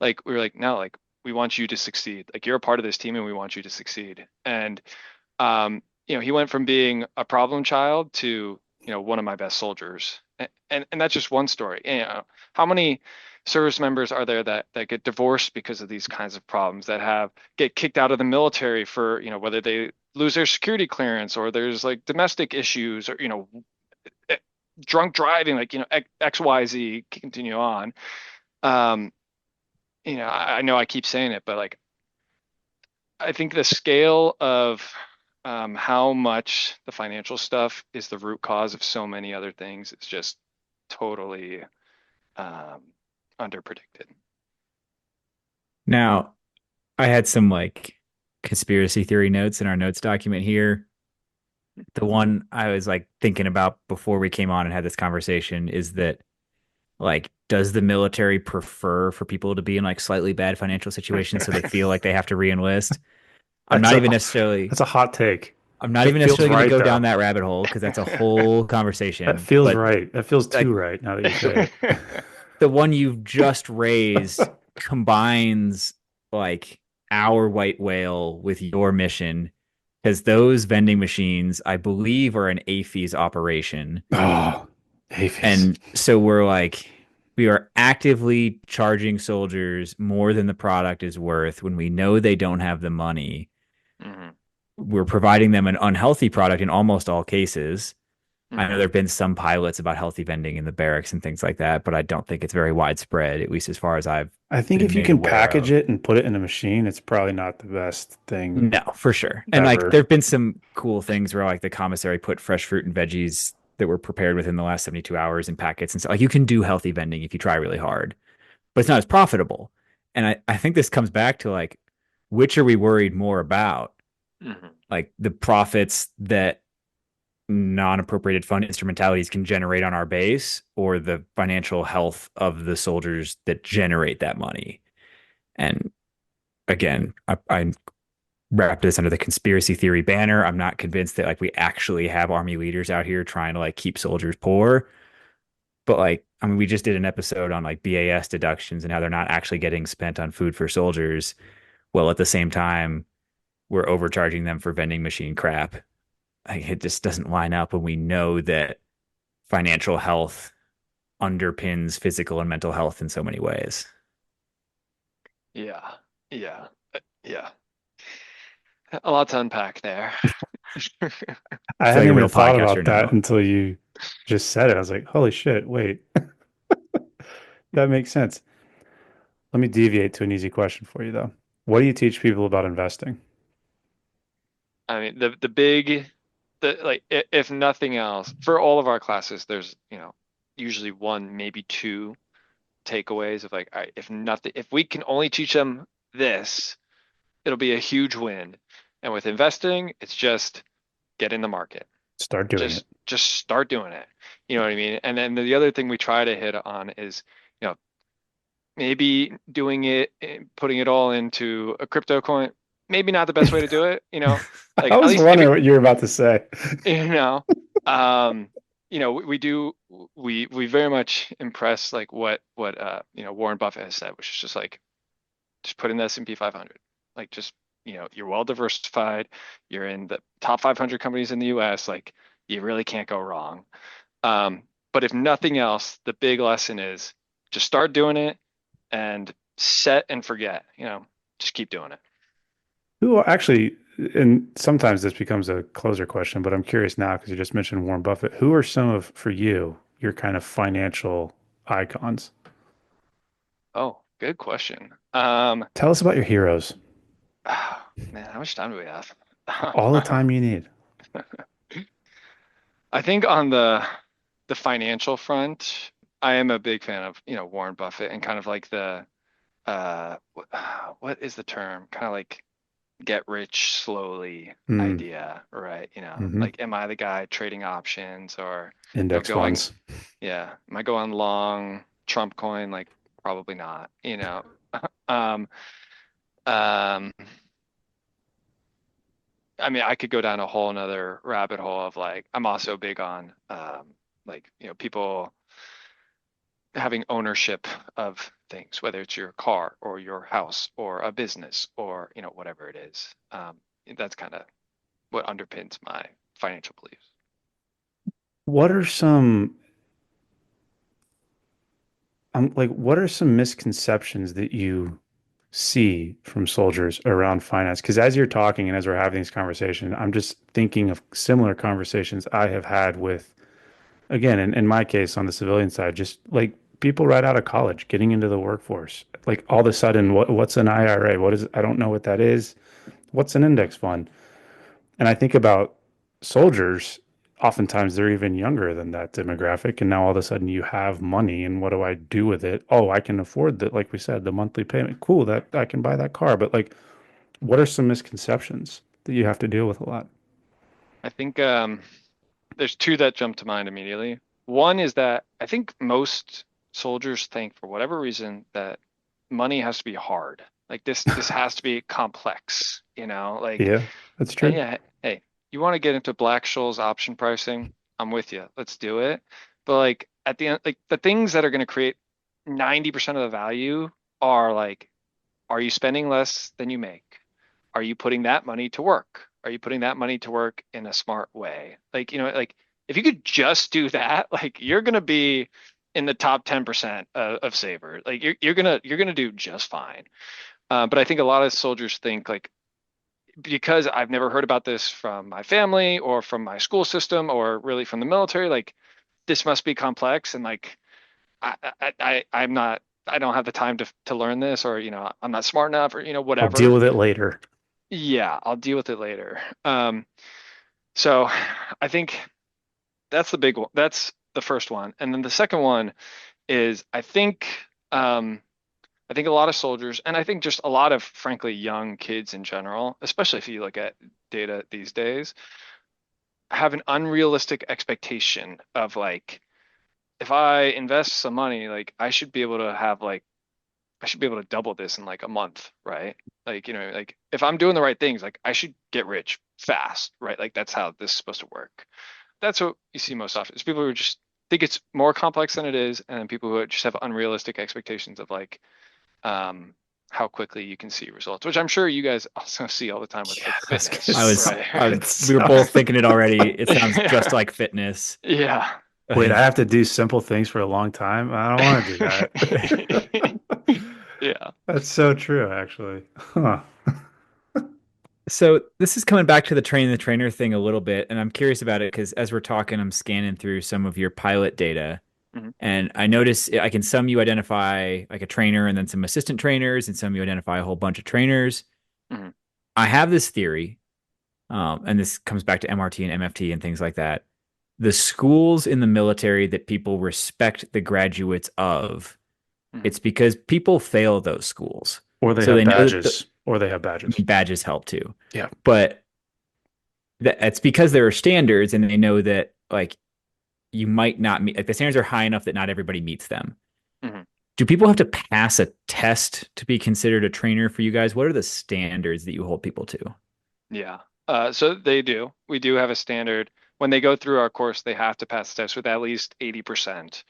A: Like, we were like, no, like, we want you to succeed. Like, you're a part of this team and we want you to succeed. And, he went from being a problem child to, one of my best soldiers. And that's just one story. How many service members are there that get divorced because of these kinds of problems, that get kicked out of the military for, whether they lose their security clearance or there's like domestic issues or, drunk driving, like, XYZ, continue on. I know I keep saying it, but like, I think the scale of how much the financial stuff is the root cause of so many other things is just totally underpredicted.
C: Now, I had some like conspiracy theory notes in our notes document here. The one I was like thinking about before we came on and had this conversation is that, like, does the military prefer for people to be in like slightly bad financial situations so they feel like they have to re-enlist? That's a
B: hot take.
C: I'm not even necessarily going to go down that rabbit hole because that's a whole conversation.
B: That feels right. That feels too right now that you say it.
C: The one you've just raised combines like our white whale with your mission, because those vending machines, I believe, are an AFES operation.
B: Oh, AFES.
C: And so we are actively charging soldiers more than the product is worth when we know they don't have the money.
A: Mm-hmm.
C: We're providing them an unhealthy product in almost all cases.
A: Mm-hmm.
C: I know there have been some pilots about healthy vending in the barracks and things like that, but I don't think it's very widespread, at least as far as I think
B: if you can package it and put it in a machine, it's probably not the best thing.
C: No, for sure.
B: Ever.
C: And like there have been some cool things where like the commissary put fresh fruit and veggies that were prepared within the last 72 hours in packets and stuff. Like you can do healthy vending if you try really hard, but it's not as profitable. And I think this comes back to like, which are we worried more about?
A: Mm-hmm.
C: Like the profits that non-appropriated fund instrumentalities can generate on our base, or the financial health of the soldiers that generate that money. And again, I wrap this under the conspiracy theory banner. I'm not convinced that like we actually have army leaders out here trying to like keep soldiers poor. But like, I mean, we just did an episode on like BAS deductions and how they're not actually getting spent on food for soldiers. Well, at the same time, we're overcharging them for vending machine crap. Like, it just doesn't line up when we know that financial health underpins physical and mental health in so many ways.
A: Yeah. A lot to unpack there.
B: I hadn't even thought about that until you just said it. I was like, holy shit, wait. That makes sense. Let me deviate to an easy question for you, though. What do you teach people about investing?
A: I mean, like, if nothing else, for all of our classes, there's, usually one, maybe two takeaways of like, all right, if we can only teach them this, it'll be a huge win. And with investing, it's just get in the market.
B: Start doing it.
A: Just start doing it. You know what I mean? And then the other thing we try to hit on is, maybe doing it, putting it all into a crypto coin, maybe not the best way to do it. Like,
B: I was wondering what you were about to say.
A: we very much impress like what Warren Buffett has said, which is just like just put in the S&P 500. Like just, you're well diversified. You're in the top 500 companies in the US. Like you really can't go wrong. But if nothing else, the big lesson is just start doing it and set and forget, just keep doing it.
B: Who are actually, and sometimes this becomes a closer question, but I'm curious now because you just mentioned Warren Buffett. Who are some of, for you, your kind of financial icons?
A: Oh, good question.
B: Tell us about your heroes.
A: Man, how much time do we have?
B: All the time you need.
A: I think on the financial front, I am a big fan of, Warren Buffett and kind of like the what is the term? Kind of like get rich slowly
B: Mm,
A: idea, right?
B: hmm.
A: Like am I the guy trading options or
B: Index
A: going,
B: funds.
A: yeah, am I going long Trump coin? Like probably not. Um, um, I mean, I could go down a whole nother rabbit hole of like, I'm also big on like, people having ownership of things, whether it's your car or your house or a business or, whatever it is. That's kind of what underpins my financial beliefs.
B: What are some, what are some misconceptions that you see from soldiers around finance? Because as you're talking and as we're having this conversation, I'm just thinking of similar conversations I have had with, again, in my case, on the civilian side, just like people right out of college getting into the workforce. Like all of a sudden, what's an IRA? What is, I don't know what that is. What's an index fund? And I think about soldiers, oftentimes they're even younger than that demographic. And now all of a sudden you have money and what do I do with it? Oh, I can afford that. Like we said, the monthly payment. Cool, that I can buy that car. But like, what are some misconceptions that you have to deal with a lot?
A: I think there's two that jump to mind immediately. One is that I think most soldiers think for whatever reason that money has to be hard. Like this has to be complex, like
B: Yeah, that's true.
A: yeah, hey, you want to get into Black-Scholes option pricing? I'm with you. Let's do it. But like at the end, like the things that are going to create 90% of the value are like, are you spending less than you make? Are you putting that money to work? Are you putting that money to work in a smart way? Like, like if you could just do that, like you're going to be in the top 10% of savers. Like you're gonna do just fine. But I think a lot of soldiers think like, because I've never heard about this from my family or from my school system or really from the military, like this must be complex and like I'm not, I don't have the time to learn this, or I'm not smart enough, or
B: I'll deal
A: whatever.
B: with it later.
A: Yeah, I'll deal with it later. So I think that's the big one. That's the first one. And then the second one is um I think a lot of soldiers, and I think just a lot of frankly young kids in general, especially if you look at data these days, have an unrealistic expectation of like, if I invest some money, like I should be able to double this in like a month, right? Like, like if I'm doing the right things, like I should get rich fast, right? Like that's how this is supposed to work. That's what you see most often. It's people who just think it's more complex than it is, and then people who just have unrealistic expectations of like how quickly you can see results, which I'm sure you guys also see all the time with
B: Yeah,
A: like
B: I was gonna
A: fitness,
C: I was,
B: say,
A: right?
C: I was,
B: it
C: we were both
B: sucks.
C: thinking it already. It sounds just
A: Yeah.
C: like fitness.
A: Yeah.
B: Wait, I have to do simple things for a long time. I don't want to do that.
A: Yeah.
B: That's so true, actually. Huh.
C: So this is coming back to the train the trainer thing a little bit, and I'm curious about it because as we're talking, I'm scanning through some of your pilot data,
A: Mhm.
C: and I notice I can some you identify like a trainer and then some assistant trainers, and some you identify a whole bunch of trainers.
A: Mhm.
C: I have this theory, and this comes back to MRT and MFT and things like that. The schools in the military that people respect the graduates of,
A: Mhm.
C: it's because people fail those schools.
B: Or they
C: So
B: have
C: they know that
B: badges. Or they have
C: I
B: badges.
C: mean, badges help too.
B: Yeah.
C: But that's because there are standards and they know that like you might not meet like the standards are high enough that not everybody meets them.
A: Mhm.
C: Do people have to pass a test to be considered a trainer for you guys? What are the standards that you hold people to?
A: Yeah. So they do. We do have a standard. when they go through our course, they have to pass the test with at least 80%.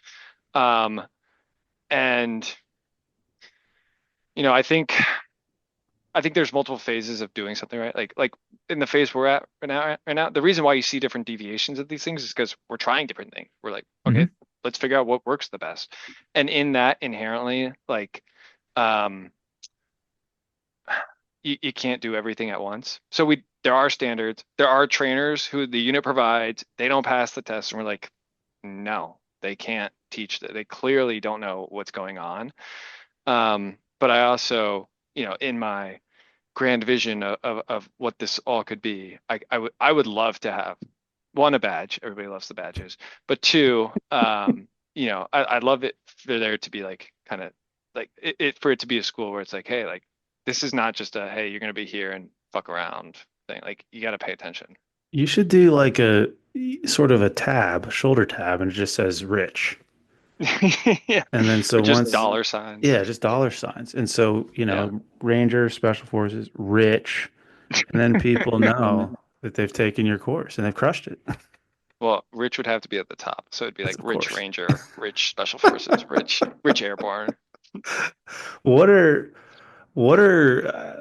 A: And I think there's multiple phases of doing something, right? Like in the phase we're at right now, the reason why you see different deviations of these things is because we're trying different things. We're like, okay, let's figure out what works the best. And in that inherently, like um you can't do everything at once. So there are standards, there are trainers who the unit provides, they don't pass the test, and we're like, no, they can't teach that. They clearly don't know what's going on. But I also, in my grand vision of what this all could be. I would love to have one, a badge. Everybody loves the badges, but two, I'd love it for there to be like kind of like for it to be a school where it's like, hey, like this is not just a hey, you're gonna be here and fuck around thing. Like you got to pay attention.
B: You should do like a sort of a tab, shoulder tab, and it just says rich.
A: Yeah,
B: And then so
A: or just
B: once,
A: dollar signs.
B: yeah, just dollar signs. And so,
A: Yeah.
B: Ranger, Special Forces, rich. And then people know that they've taken your course and they've crushed it.
A: Well, Rich would have to be at the top, so it'd be like
B: Of
A: Rich
B: course.
A: Ranger, Rich Special Forces, Rich Airborne.
B: What are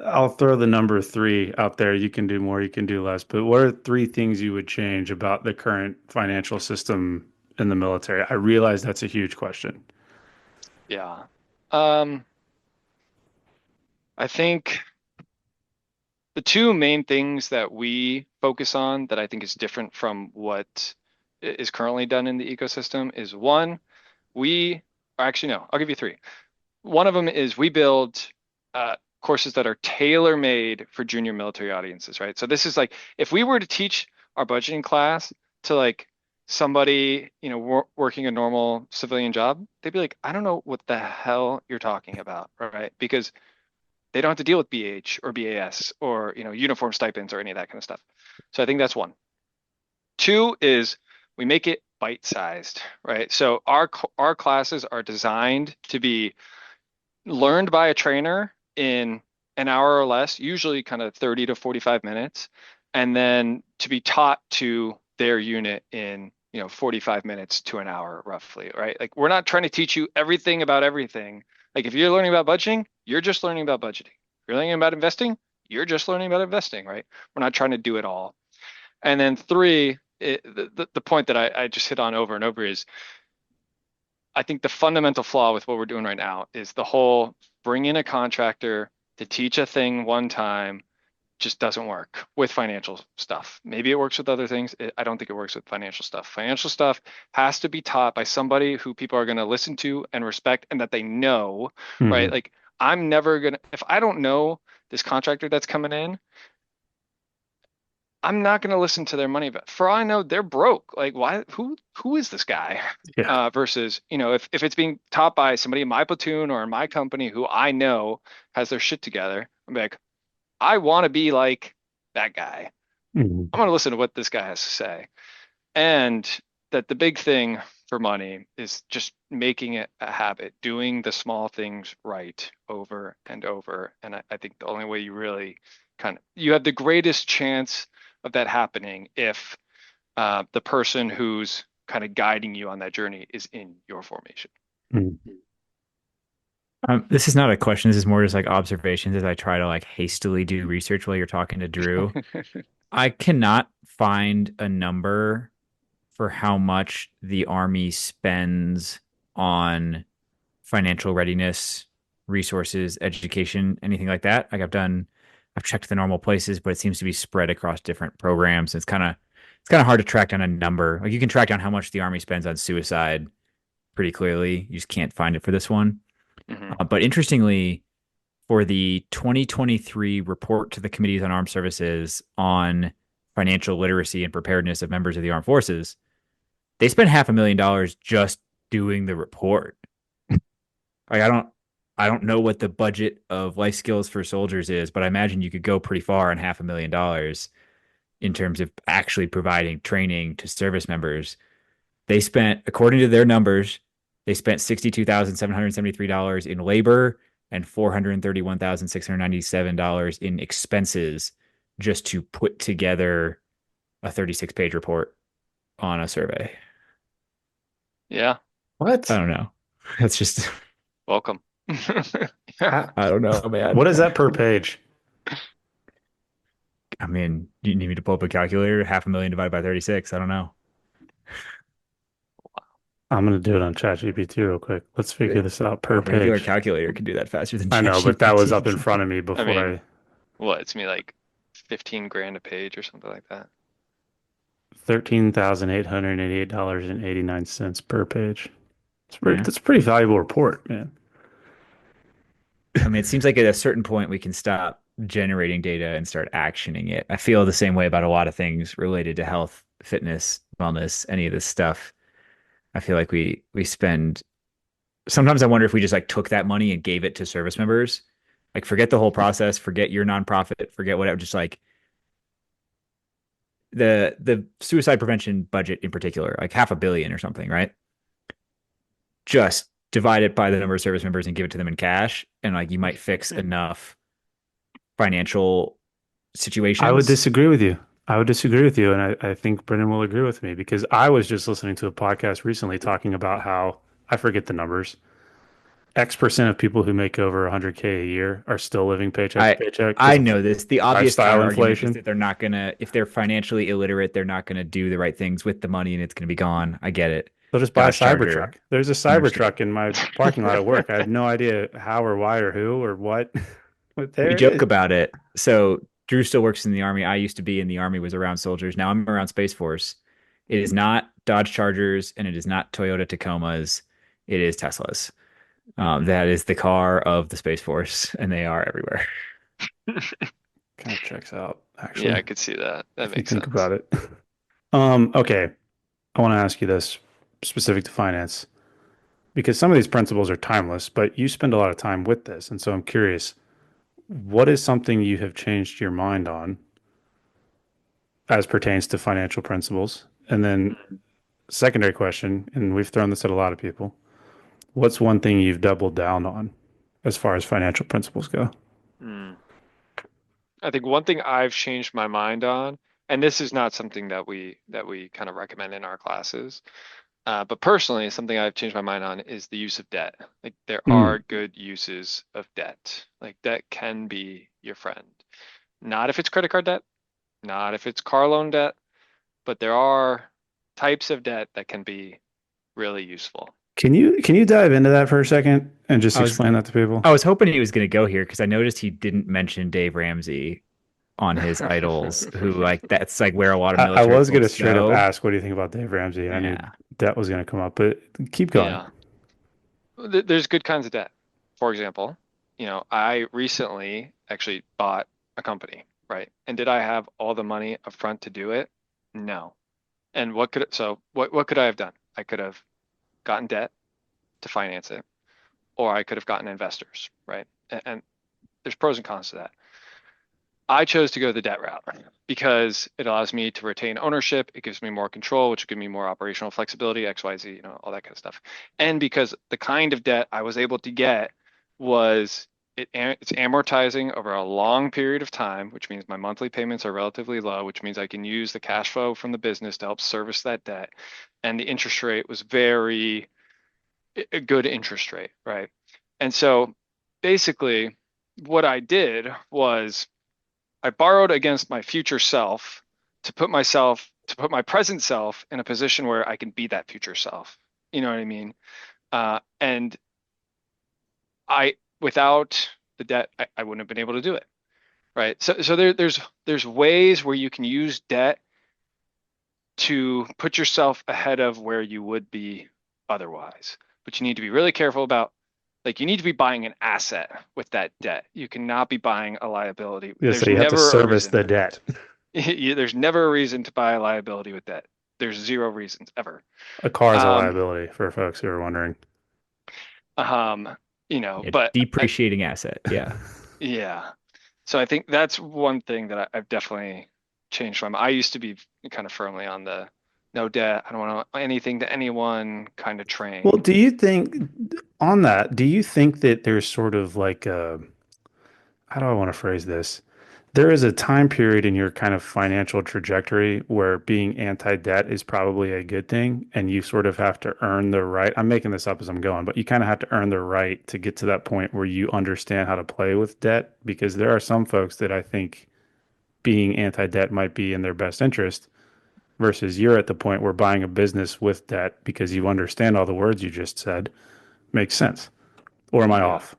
B: I'll throw the number three out there. You can do more, you can do less, but what are three things you would change about the current financial system in the military? I realize that's a huge question.
A: Yeah. Um, I think the two main things that we focus on that I think is different from what is currently done in the ecosystem is one, we actually no, I'll give you three. One of them is we build courses that are tailor made for junior military audiences, right? So this is like if we were to teach our budgeting class to like somebody, working a normal civilian job, they'd be like, I don't know what the hell you're talking about, right? Because they don't have to deal with BH or BAS or uniform stipends or any of that kind of stuff. So I think that's one. Two is we make it bite-sized, right? So our classes are designed to be learned by a trainer in an hour or less, usually kind of 30 to 45 minutes, and then to be taught to their unit in 45 minutes to an hour roughly, right? Like we're not trying to teach you everything about everything. Like if you're learning about budgeting, you're just learning about budgeting. If you're learning about investing, you're just learning about investing, right? We're not trying to do it all. And then three, the point that I just hit on over and over is I think the fundamental flaw with what we're doing right now is the whole bring in a contractor to teach a thing one time just doesn't work with financial stuff. Maybe it works with other things. I don't think it works with financial stuff. Financial stuff has to be taught by somebody who people are going to listen to and respect and that they know, right?
B: Hmm.
A: Like I'm never going to, if I don't know this contractor that's coming in, I'm not going to listen to their money. But for all I know, they're broke. Like, why? Who is this guy?
B: Yeah.
A: Versus, if it's being taught by somebody in my platoon or in my company who I know has their shit together, I'm like, I want to be like that guy.
B: Mhm.
A: I'm going to listen to what this guy has to say. And that the big thing for money is just making it a habit, doing the small things right over and over. And I think the only way you really you have the greatest chance of that happening if the person who's kind of guiding you on that journey is in your formation.
B: Mhm.
C: This is not a question. This is more just like observations as I try to like hastily do research while you're talking to Drew. I cannot find a number for how much the Army spends on financial readiness, resources, education, anything like that. I've checked the normal places, but it seems to be spread across different programs. It's kind of hard to track down a number. Like you can track down how much the Army spends on suicide pretty clearly. You just can't find it for this one.
A: Hmm.
C: But interestingly, for the 2023 report to the Committees on Armed Services on financial literacy and preparedness of members of the armed forces, they spent $500,000 just doing the report. Like I don't know what the budget of life skills for soldiers is, but I imagine you could go pretty far on $500,000 in terms of actually providing training to service members. They spent, according to their numbers, they spent $62,773 in labor and $431,697 in expenses just to put together a 36-page report. on a survey.
A: Yeah,
C: I
B: What?
C: don't know. That's just,
A: welcome. Yeah.
B: Ha-
C: I don't know,
B: What
C: man.
B: is that per page?
C: I mean, you need me to pull up a calculator? 500,000 divided by 36. I don't know.
B: I'm gonna do it on ChatGPT real quick. Let's figure this out
C: A
B: per
C: regular
B: page.
C: calculator can do that faster than
B: I know, but that was up in
C: ChatGPT.
B: front of me
A: I
B: before
A: mean,
B: I
A: what? It's me like 15 grand a page or something like that.
B: $13,888.89 per page.
C: Yeah.
B: That's a pretty valuable report, man.
C: I mean, it seems like at a certain point we can stop generating data and start actioning it. I feel the same way about a lot of things related to health, fitness, wellness, any of this stuff. I feel like we spend sometimes I wonder if we just like took that money and gave it to service members. Like forget the whole process, forget your nonprofit, forget whatever, just like the suicide prevention budget in particular, like 500 million or something, right? Just divide it by the number of service members and give it to them in cash, and like you might fix enough financial
B: I would
C: situations.
B: disagree with you. I would disagree with you, and I think Brendan will agree with me because I was just listening to a podcast recently talking about how I forget the numbers. X% of people who make over 100K a year are still living paycheck to
C: I
B: paycheck because
C: I
B: of
C: know this. The obvious
B: lifestyle
C: counter argument is
B: inflation.
C: that they're not gonna, if they're financially illiterate, they're not gonna do the right things with the money and it's gonna be gone. I get it.
B: They'll just buy a
C: Dodge Charger,
B: Cybertruck. There's a
C: understand.
B: Cybertruck in my parking lot at work. I have no idea how or why or who or what, but
C: We
B: there it
C: joke
B: is.
C: about it. So Drew still works in the Army. I used to be in the Army, was around soldiers. Now I'm around Space Force. It is not Dodge Chargers and it is not Toyota Tacomas. It is Teslas. That is the car of the Space Force, and they are everywhere.
B: Kind of checks out,
A: Yeah, I
B: actually,
A: could see that. That
B: if you
A: makes
B: think
A: sense.
B: about it. Okay. I want to ask you this specific to finance because some of these principles are timeless, but you spend a lot of time with this. And so I'm curious, what is something you have changed your mind on as pertains to financial principles? And then secondary question, and we've thrown this at a lot of people. What's one thing you've doubled down on as far as financial principles go?
A: Hmm. I think one thing I've changed my mind on, and this is not something that we kind of recommend in our classes, but personally, something I've changed my mind on is the use of debt. Like there
B: Mm.
A: are good uses of debt. Like debt can be your friend. Not if it's credit card debt, not if it's car loan debt, but there are types of debt that can be really useful.
B: Can you dive into that for a second and just
C: I was
B: explain that to people?
C: I was hoping he was going to go here because I noticed he didn't mention Dave Ramsey on his idols, who like that's like where a lot of
B: I
C: military
B: was gonna
C: folks
B: straight up
C: go.
B: ask, what do you think about Dave Ramsey? I knew
C: Yeah.
B: that was gonna come up, but keep going.
A: Yeah. There's good kinds of debt. For example, I recently actually bought a company, right? And did I have all the money up front to do it? No. And what could I have done? I could have gotten debt to finance it, or I could have gotten investors, right? And there's pros and cons to that. I chose to go the debt route because it allows me to retain ownership. It gives me more control, which gives me more operational flexibility, XYZ, all that kind of stuff. And because the kind of debt I was able to get was it's amortizing over a long period of time, which means my monthly payments are relatively low, which means I can use the cash flow from the business to help service that debt. And the interest rate was very a good interest rate, right? And so basically what I did was I borrowed against my future self to put my present self in a position where I can be that future self. You know what I mean? And without the debt, I wouldn't have been able to do it. Right. So there's ways where you can use debt to put yourself ahead of where you would be otherwise. But you need to be really careful about, like, you need to be buying an asset with that debt. You cannot be buying a liability.
B: Yeah, so
A: There's
B: you have to
A: never a
B: service
A: reason.
B: the debt.
A: There's never a reason to buy a liability with debt. There's zero reasons ever.
B: A car is a
A: Um,
B: liability for folks who are wondering.
A: um,
C: Yeah,
A: but
C: depreciating asset. Yeah.
A: yeah. So I think that's one thing that I've definitely changed from. I used to be kind of firmly on the no debt, I don't want anything to anyone kind of
B: Well,
A: train.
B: do you think on that, do you think that there's sort of like how do I want to phrase this? there is a time period in your kind of financial trajectory where being anti-debt is probably a good thing, and you sort of have to earn the right. I'm making this up as I'm going, but you kind of have to earn the right to get to that point where you understand how to play with debt, because there are some folks that I think being anti-debt might be in their best interest versus you're at the point where buying a business with debt because you understand all the words you just said makes sense. Or am I
A: Yeah.
B: off?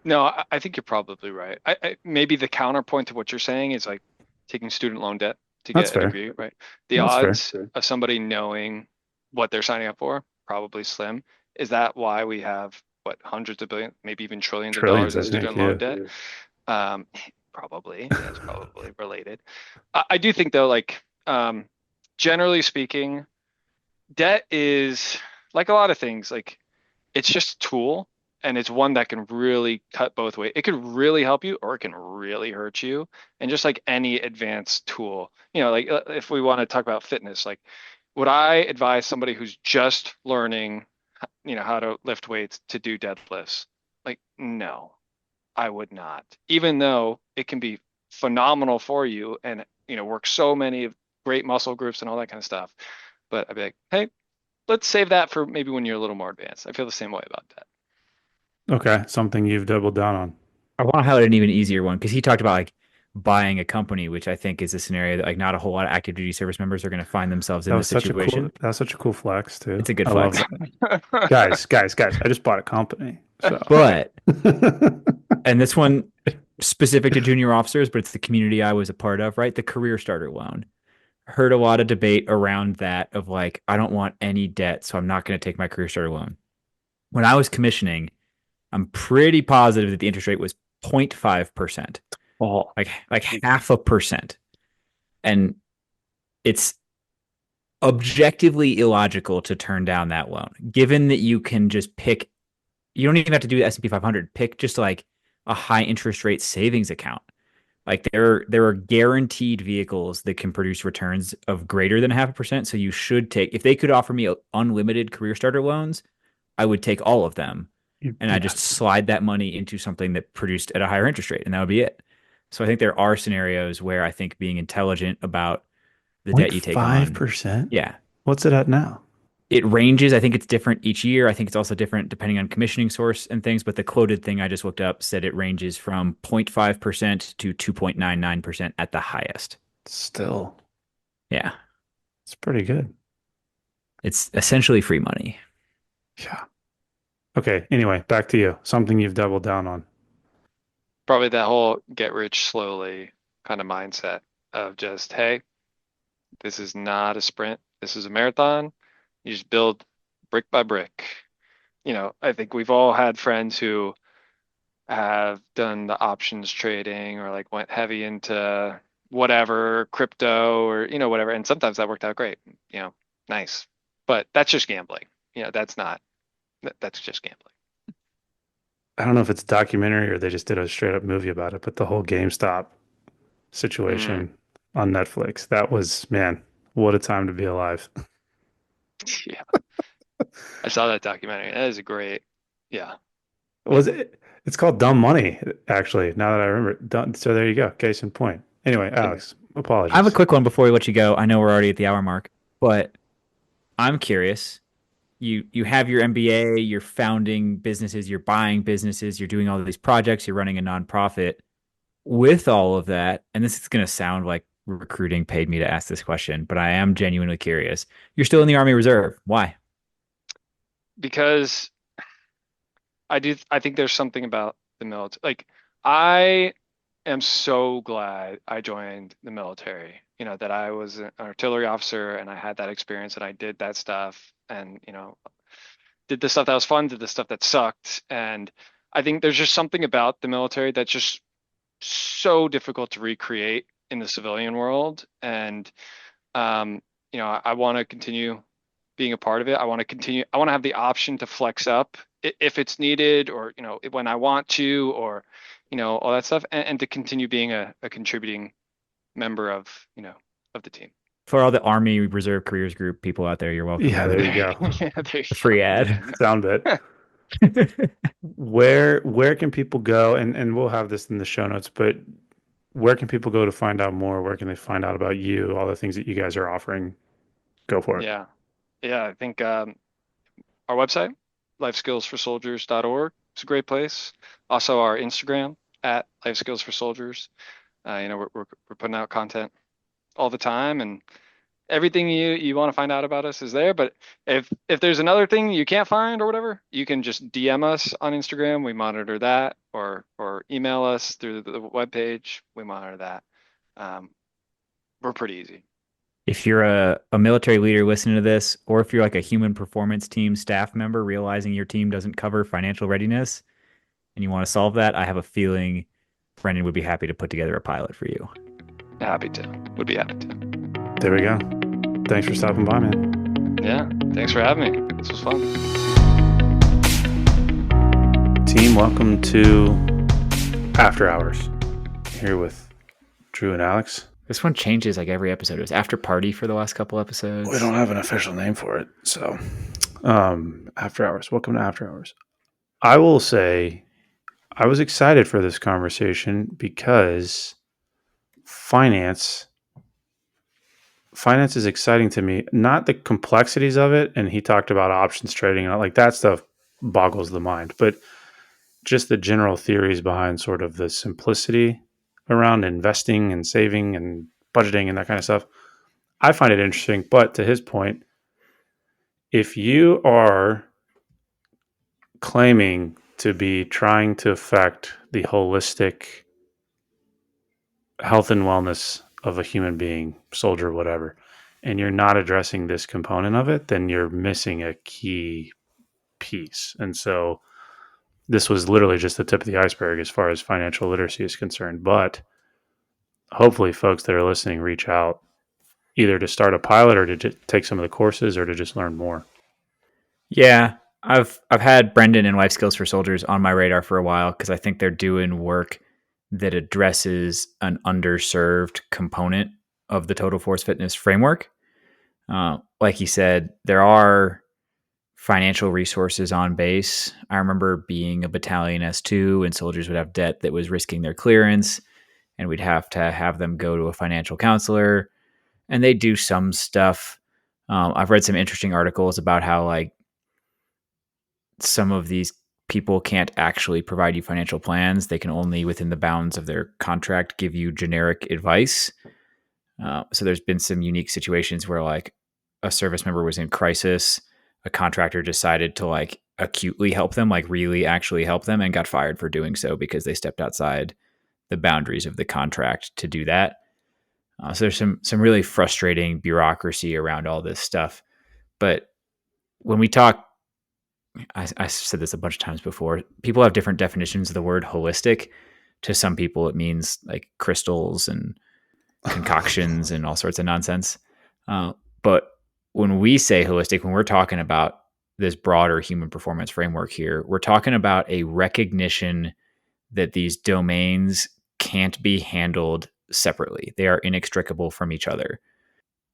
A: No, I think you're probably right. Maybe the counterpoint to what you're saying is like taking student loan debt to
B: That's
A: get a
B: fair.
A: degree, right? The
B: That's fair.
A: odds of somebody knowing what they're signing up for, probably slim. Is that why we have what hundreds of billions, maybe even trillions of dollars
B: Trillions,
A: in
B: I think.
A: student loan
B: Yeah.
A: debt? Um, probably, yeah, it's probably related. I do think though, like generally speaking, debt is like a lot of things, like it's just a tool and it's one that can really cut both ways. It could really help you or it can really hurt you. And just like any advanced tool, like if we want to talk about fitness, like would I advise somebody who's just learning, how to lift weights to do deadlifts? Like, no, I would not. Even though it can be phenomenal for you and, work so many great muscle groups and all that kind of stuff. But I'd be like, hey, let's save that for maybe when you're a little more advanced. I feel the same way about that.
B: Okay. Something you've doubled down on.
C: I want to highlight an even easier one because he talked about like buying a company, which I think is a scenario that like not a whole lot of active duty service members are going to find themselves in this situation.
B: That was such a cool flex too.
C: It's a good
B: I love
C: flex.
B: that. Guys, I just bought a company. So
C: But, and this one specific to junior officers, but it's the community I was a part of, right? The career starter loan. Heard a lot of debate around that of like, I don't want any debt, so I'm not going to take my career starter loan. When I was commissioning, I'm pretty positive that the interest rate was 0.5%,
B: oh,
C: like half a percent. And it's objectively illogical to turn down that loan, given that you can just pick, you don't even have to do the S&P 500, pick just like a high interest rate savings account. Like there are guaranteed vehicles that can produce returns of greater than half a percent. So you should take, if they could offer me unlimited career starter loans, I would take all of them. And I
B: yeah.
C: just slide that money into something that produced at a higher interest rate, and that would be it. So I think there are scenarios where I think being intelligent about the debt you take on,
B: 0.5%?
C: yeah,
B: What's it at now?
C: it ranges. I think it's different each year. I think it's also different depending on commissioning source and things. But the quoted thing I just looked up said it ranges from 0.5% to 2.99% at the highest.
B: Still,
C: Yeah,
B: it's pretty good.
C: it's essentially free money.
B: Yeah. Okay. Anyway, back to you. Something you've doubled down on.
A: Probably that whole get rich slowly kind of mindset of just, hey, this is not a sprint. This is a marathon. You just build brick by brick. I think we've all had friends who have done the options trading or like went heavy into whatever crypto or whatever, and sometimes that worked out great. Nice, but that's just gambling. That's just gambling.
B: I don't know if it's a documentary or they just did a straight up movie about it, but the whole GameStop
A: Mm,
B: situation on Netflix, that was, man, what a time to be alive.
A: yeah, I saw that documentary. That is a great. Yeah.
B: Was it? It's called Dumb Money, actually, now that I remember it. So there you go. Case in point. Anyway, Alex,
C: I have a
B: apologies.
C: quick one before we let you go. I know we're already at the hour mark, but I'm curious. You have your MBA, you're founding businesses, you're buying businesses, you're doing all of these projects, you're running a nonprofit. With all of that, and this is going to sound like recruiting paid me to ask this question, but I am genuinely curious. You're still in the Army Reserve. Why?
A: Because I think there's something about the military. Like I am so glad I joined the military. That I was an artillery officer and I had that experience and I did that stuff and, did the stuff that was fun, did the stuff that sucked. And I think there's just something about the military that's just so difficult to recreate in the civilian world. And I want to continue being a part of it. I want to have the option to flex up if it's needed or, when I want to, or, all that stuff and to continue being a contributing member of the team.
C: For all the Army Reserve Careers Group people out there, you're welcome,
B: Yeah,
C: by the
B: there
C: way.
B: you go.
A: Yeah, there
C: A
A: you
C: free
A: go.
C: ad.
B: Sound bit. Where can people go? And we'll have this in the show notes, but where can people go to find out more? Where can they find out about you, all the things that you guys are offering? Go for it.
A: Yeah. Yeah. I think our website, lifeskillsforsoldiers.org, is a great place. Also, our Instagram at Life Skills for Soldiers. We're putting out content all the time, and everything you want to find out about us is there. But if there's another thing you can't find or whatever, you can just DM us on Instagram. We monitor that, or email us through the webpage. We monitor that. We're pretty easy.
C: If you're a military leader listening to this, or if you're like a human performance team staff member realizing your team doesn't cover financial readiness and you want to solve that, I have a feeling Brendan would be happy to put together a pilot for you.
A: Happy to. Would be happy to.
B: There we go. Thanks for stopping by, man.
A: Yeah. Thanks for having me. This was fun.
B: Team, welcome to After Hours. Here with Drew and Alex.
C: This one changes like every episode. It was after party for the last couple episodes.
B: We don't have an official name for it. So, After Hours. Welcome to After Hours. I will say I was excited for this conversation because finance is exciting to me. Not the complexities of it. And he talked about options trading and like that stuff boggles the mind, but just the general theories behind sort of the simplicity around investing and saving and budgeting and that kind of stuff. I find it interesting, but to his point, if you are claiming to be trying to affect the holistic health and wellness of a human being, soldier, whatever, and you're not addressing this component of it, then you're missing a key piece. And so this was literally just the tip of the iceberg as far as financial literacy is concerned. But hopefully folks that are listening reach out either to start a pilot or to take some of the courses or to just learn more.
C: Yeah, I've had Brendan and Life Skills for Soldiers on my radar for a while because I think they're doing work that addresses an underserved component of the total force fitness framework. Like he said, there are financial resources on base. I remember being a battalion S2 and soldiers would have debt that was risking their clearance, and we'd have to have them go to a financial counselor, and they do some stuff. I've read some interesting articles about how like some of these people can't actually provide you financial plans. They can only, within the bounds of their contract, give you generic advice. So there's been some unique situations where like a service member was in crisis, a contractor decided to like acutely help them, like really actually help them, and got fired for doing so because they stepped outside the boundaries of the contract to do that. So there's some really frustrating bureaucracy around all this stuff. But when we talk, I said this a bunch of times before, people have different definitions of the word holistic. To some people, it means like crystals and concoctions and all sorts of nonsense. But when we say holistic, when we're talking about this broader human performance framework here, we're talking about a recognition that these domains can't be handled separately. They are inextricable from each other.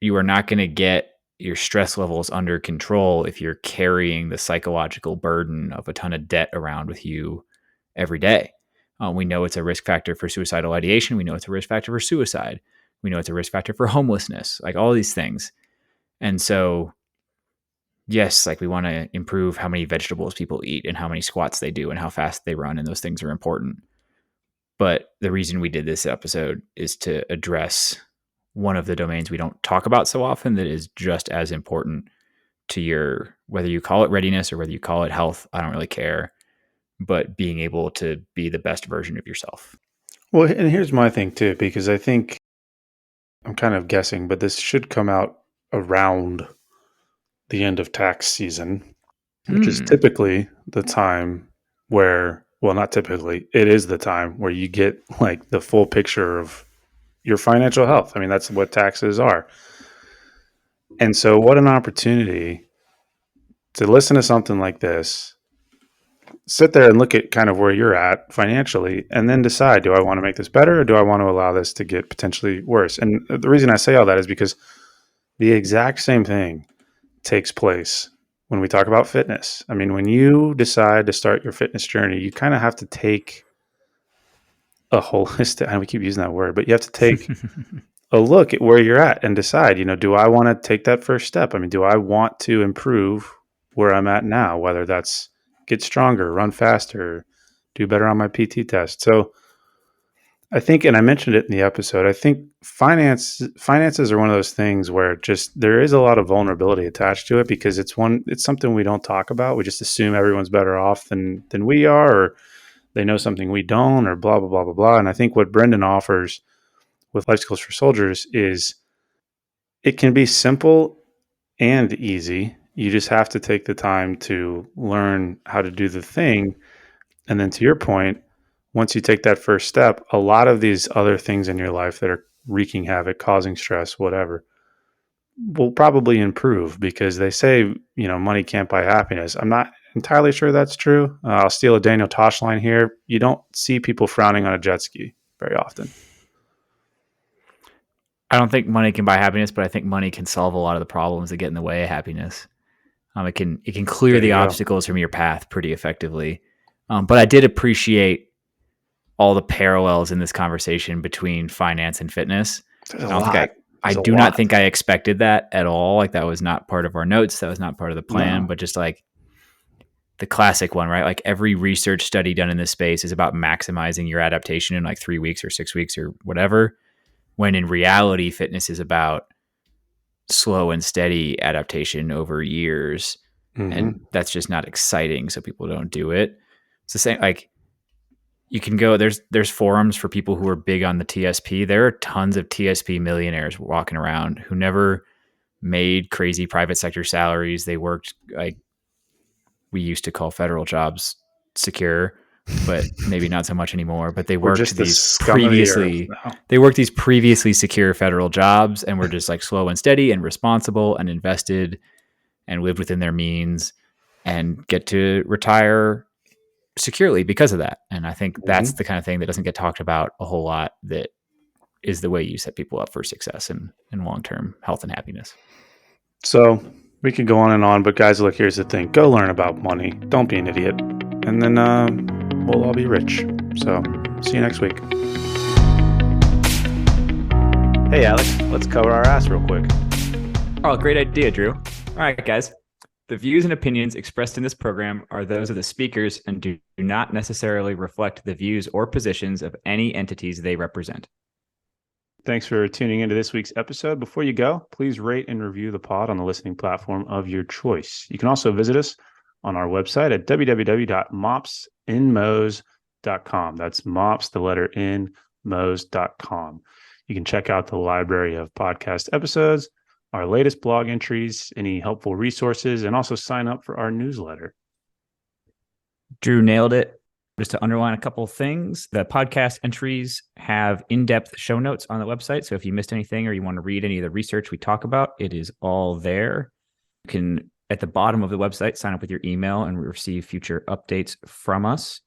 C: You are not going to get your stress levels under control if you're carrying the psychological burden of a ton of debt around with you every day. We know it's a risk factor for suicidal ideation. We know it's a risk factor for suicide. We know it's a risk factor for homelessness, like all these things. And so, yes, like we want to improve how many vegetables people eat and how many squats they do and how fast they run. And those things are important. But the reason we did this episode is to address one of the domains we don't talk about so often that is just as important to your, whether you call it readiness or whether you call it health, I don't really care, but being able to be the best version of yourself.
B: Well, and here's my thing too, because I think I'm kind of guessing, but this should come out around the end of tax season, which is typically the time where, well, not typically, it is the time where you get like the full picture of your financial health. I mean, that's what taxes are. And so what an opportunity to listen to something like this, sit there and look at kind of where you're at financially, and then decide, do I want to make this better or do I want to allow this to get potentially worse? And the reason I say all that is because the exact same thing takes place when we talk about fitness. I mean, when you decide to start your fitness journey, you kind of have to take a holistic, and we keep using that word, but you have to take a look at where you're at and decide, do I want to take that first step? I mean, do I want to improve where I'm at now, whether that's get stronger, run faster, do better on my PT test? So I think, and I mentioned it in the episode, I think finances are one of those things where just there is a lot of vulnerability attached to it because it's something we don't talk about. We just assume everyone's better off than we are, or they know something we don't, or blah, blah, blah, blah, blah. And I think what Brendan offers with Life Skills for Soldiers is it can be simple and easy. You just have to take the time to learn how to do the thing. And then to your point, once you take that first step, a lot of these other things in your life that are wreaking havoc, causing stress, whatever, will probably improve because they say, money can't buy happiness. I'm not entirely sure that's true. I'll steal a Daniel Tosh line here. You don't see people frowning on a jet ski very often.
C: I don't think money can buy happiness, but I think money can solve a lot of the problems that get in the way of happiness. It can clear the obstacles from your path pretty effectively. But I did appreciate all the parallels in this conversation between finance and fitness. I do not think I expected that at all. Like that was not part of our notes. That was not part of the plan, but just like the classic one, right? Like every research study done in this space is about maximizing your adaptation in like 3 weeks or 6 weeks or whatever. When in reality, fitness is about slow and steady adaptation over years. Mm-hmm. And that's just not exciting. So people don't do it. It's the same, like you can go, there's forums for people who are big on the TSP. There are tons of TSP millionaires walking around who never made crazy private sector salaries. They worked like we used to call federal jobs secure, but maybe not so much anymore. But they worked these previously secure federal jobs and were just like slow and steady and responsible and invested and lived within their means and get to retire securely because of that. And I think that's the kind of thing that doesn't get talked about a whole lot, that is the way you set people up for success and long-term health and happiness.
B: So we could go on, but guys, look, here's the thing. Go learn about money. Don't be an idiot. And then we'll all be rich. So see you next week. Hey, Alex, let's cover our ass real quick.
C: Oh, great idea, Drew. All right, guys. The views and opinions expressed in this program are those of the speakers and do not necessarily reflect the views or positions of any entities they represent.
B: Thanks for tuning into this week's episode. Before you go, please rate and review the pod on the listening platform of your choice. You can also visit us on our website at www.mopsinmos.com. That's mops, the letter N, mos.com. You can check out the library of podcast episodes, our latest blog entries, any helpful resources, and also sign up for our newsletter.
C: Drew nailed it. Just to underline a couple of things, the podcast entries have in-depth show notes on the website. So if you missed anything or you want to read any of the research we talk about, it is all there. You can, at the bottom of the website, sign up with your email and receive future updates from us.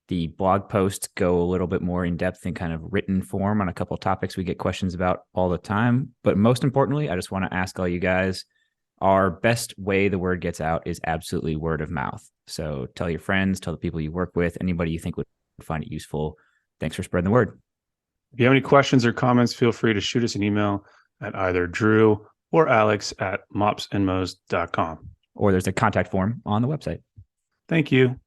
C: The blog posts go a little bit more in depth in kind of written form on a couple of topics we get questions about all the time. But most importantly, I just want to ask all you guys, our best way the word gets out is absolutely word of mouth. So tell your friends, tell the people you work with, anybody you think would find it useful. Thanks for spreading the word.
B: If you have any questions or comments, feel free to shoot us an email at either Drew or Alex at mopsinmos.com.
C: Or there's a contact form on the website.
B: Thank you.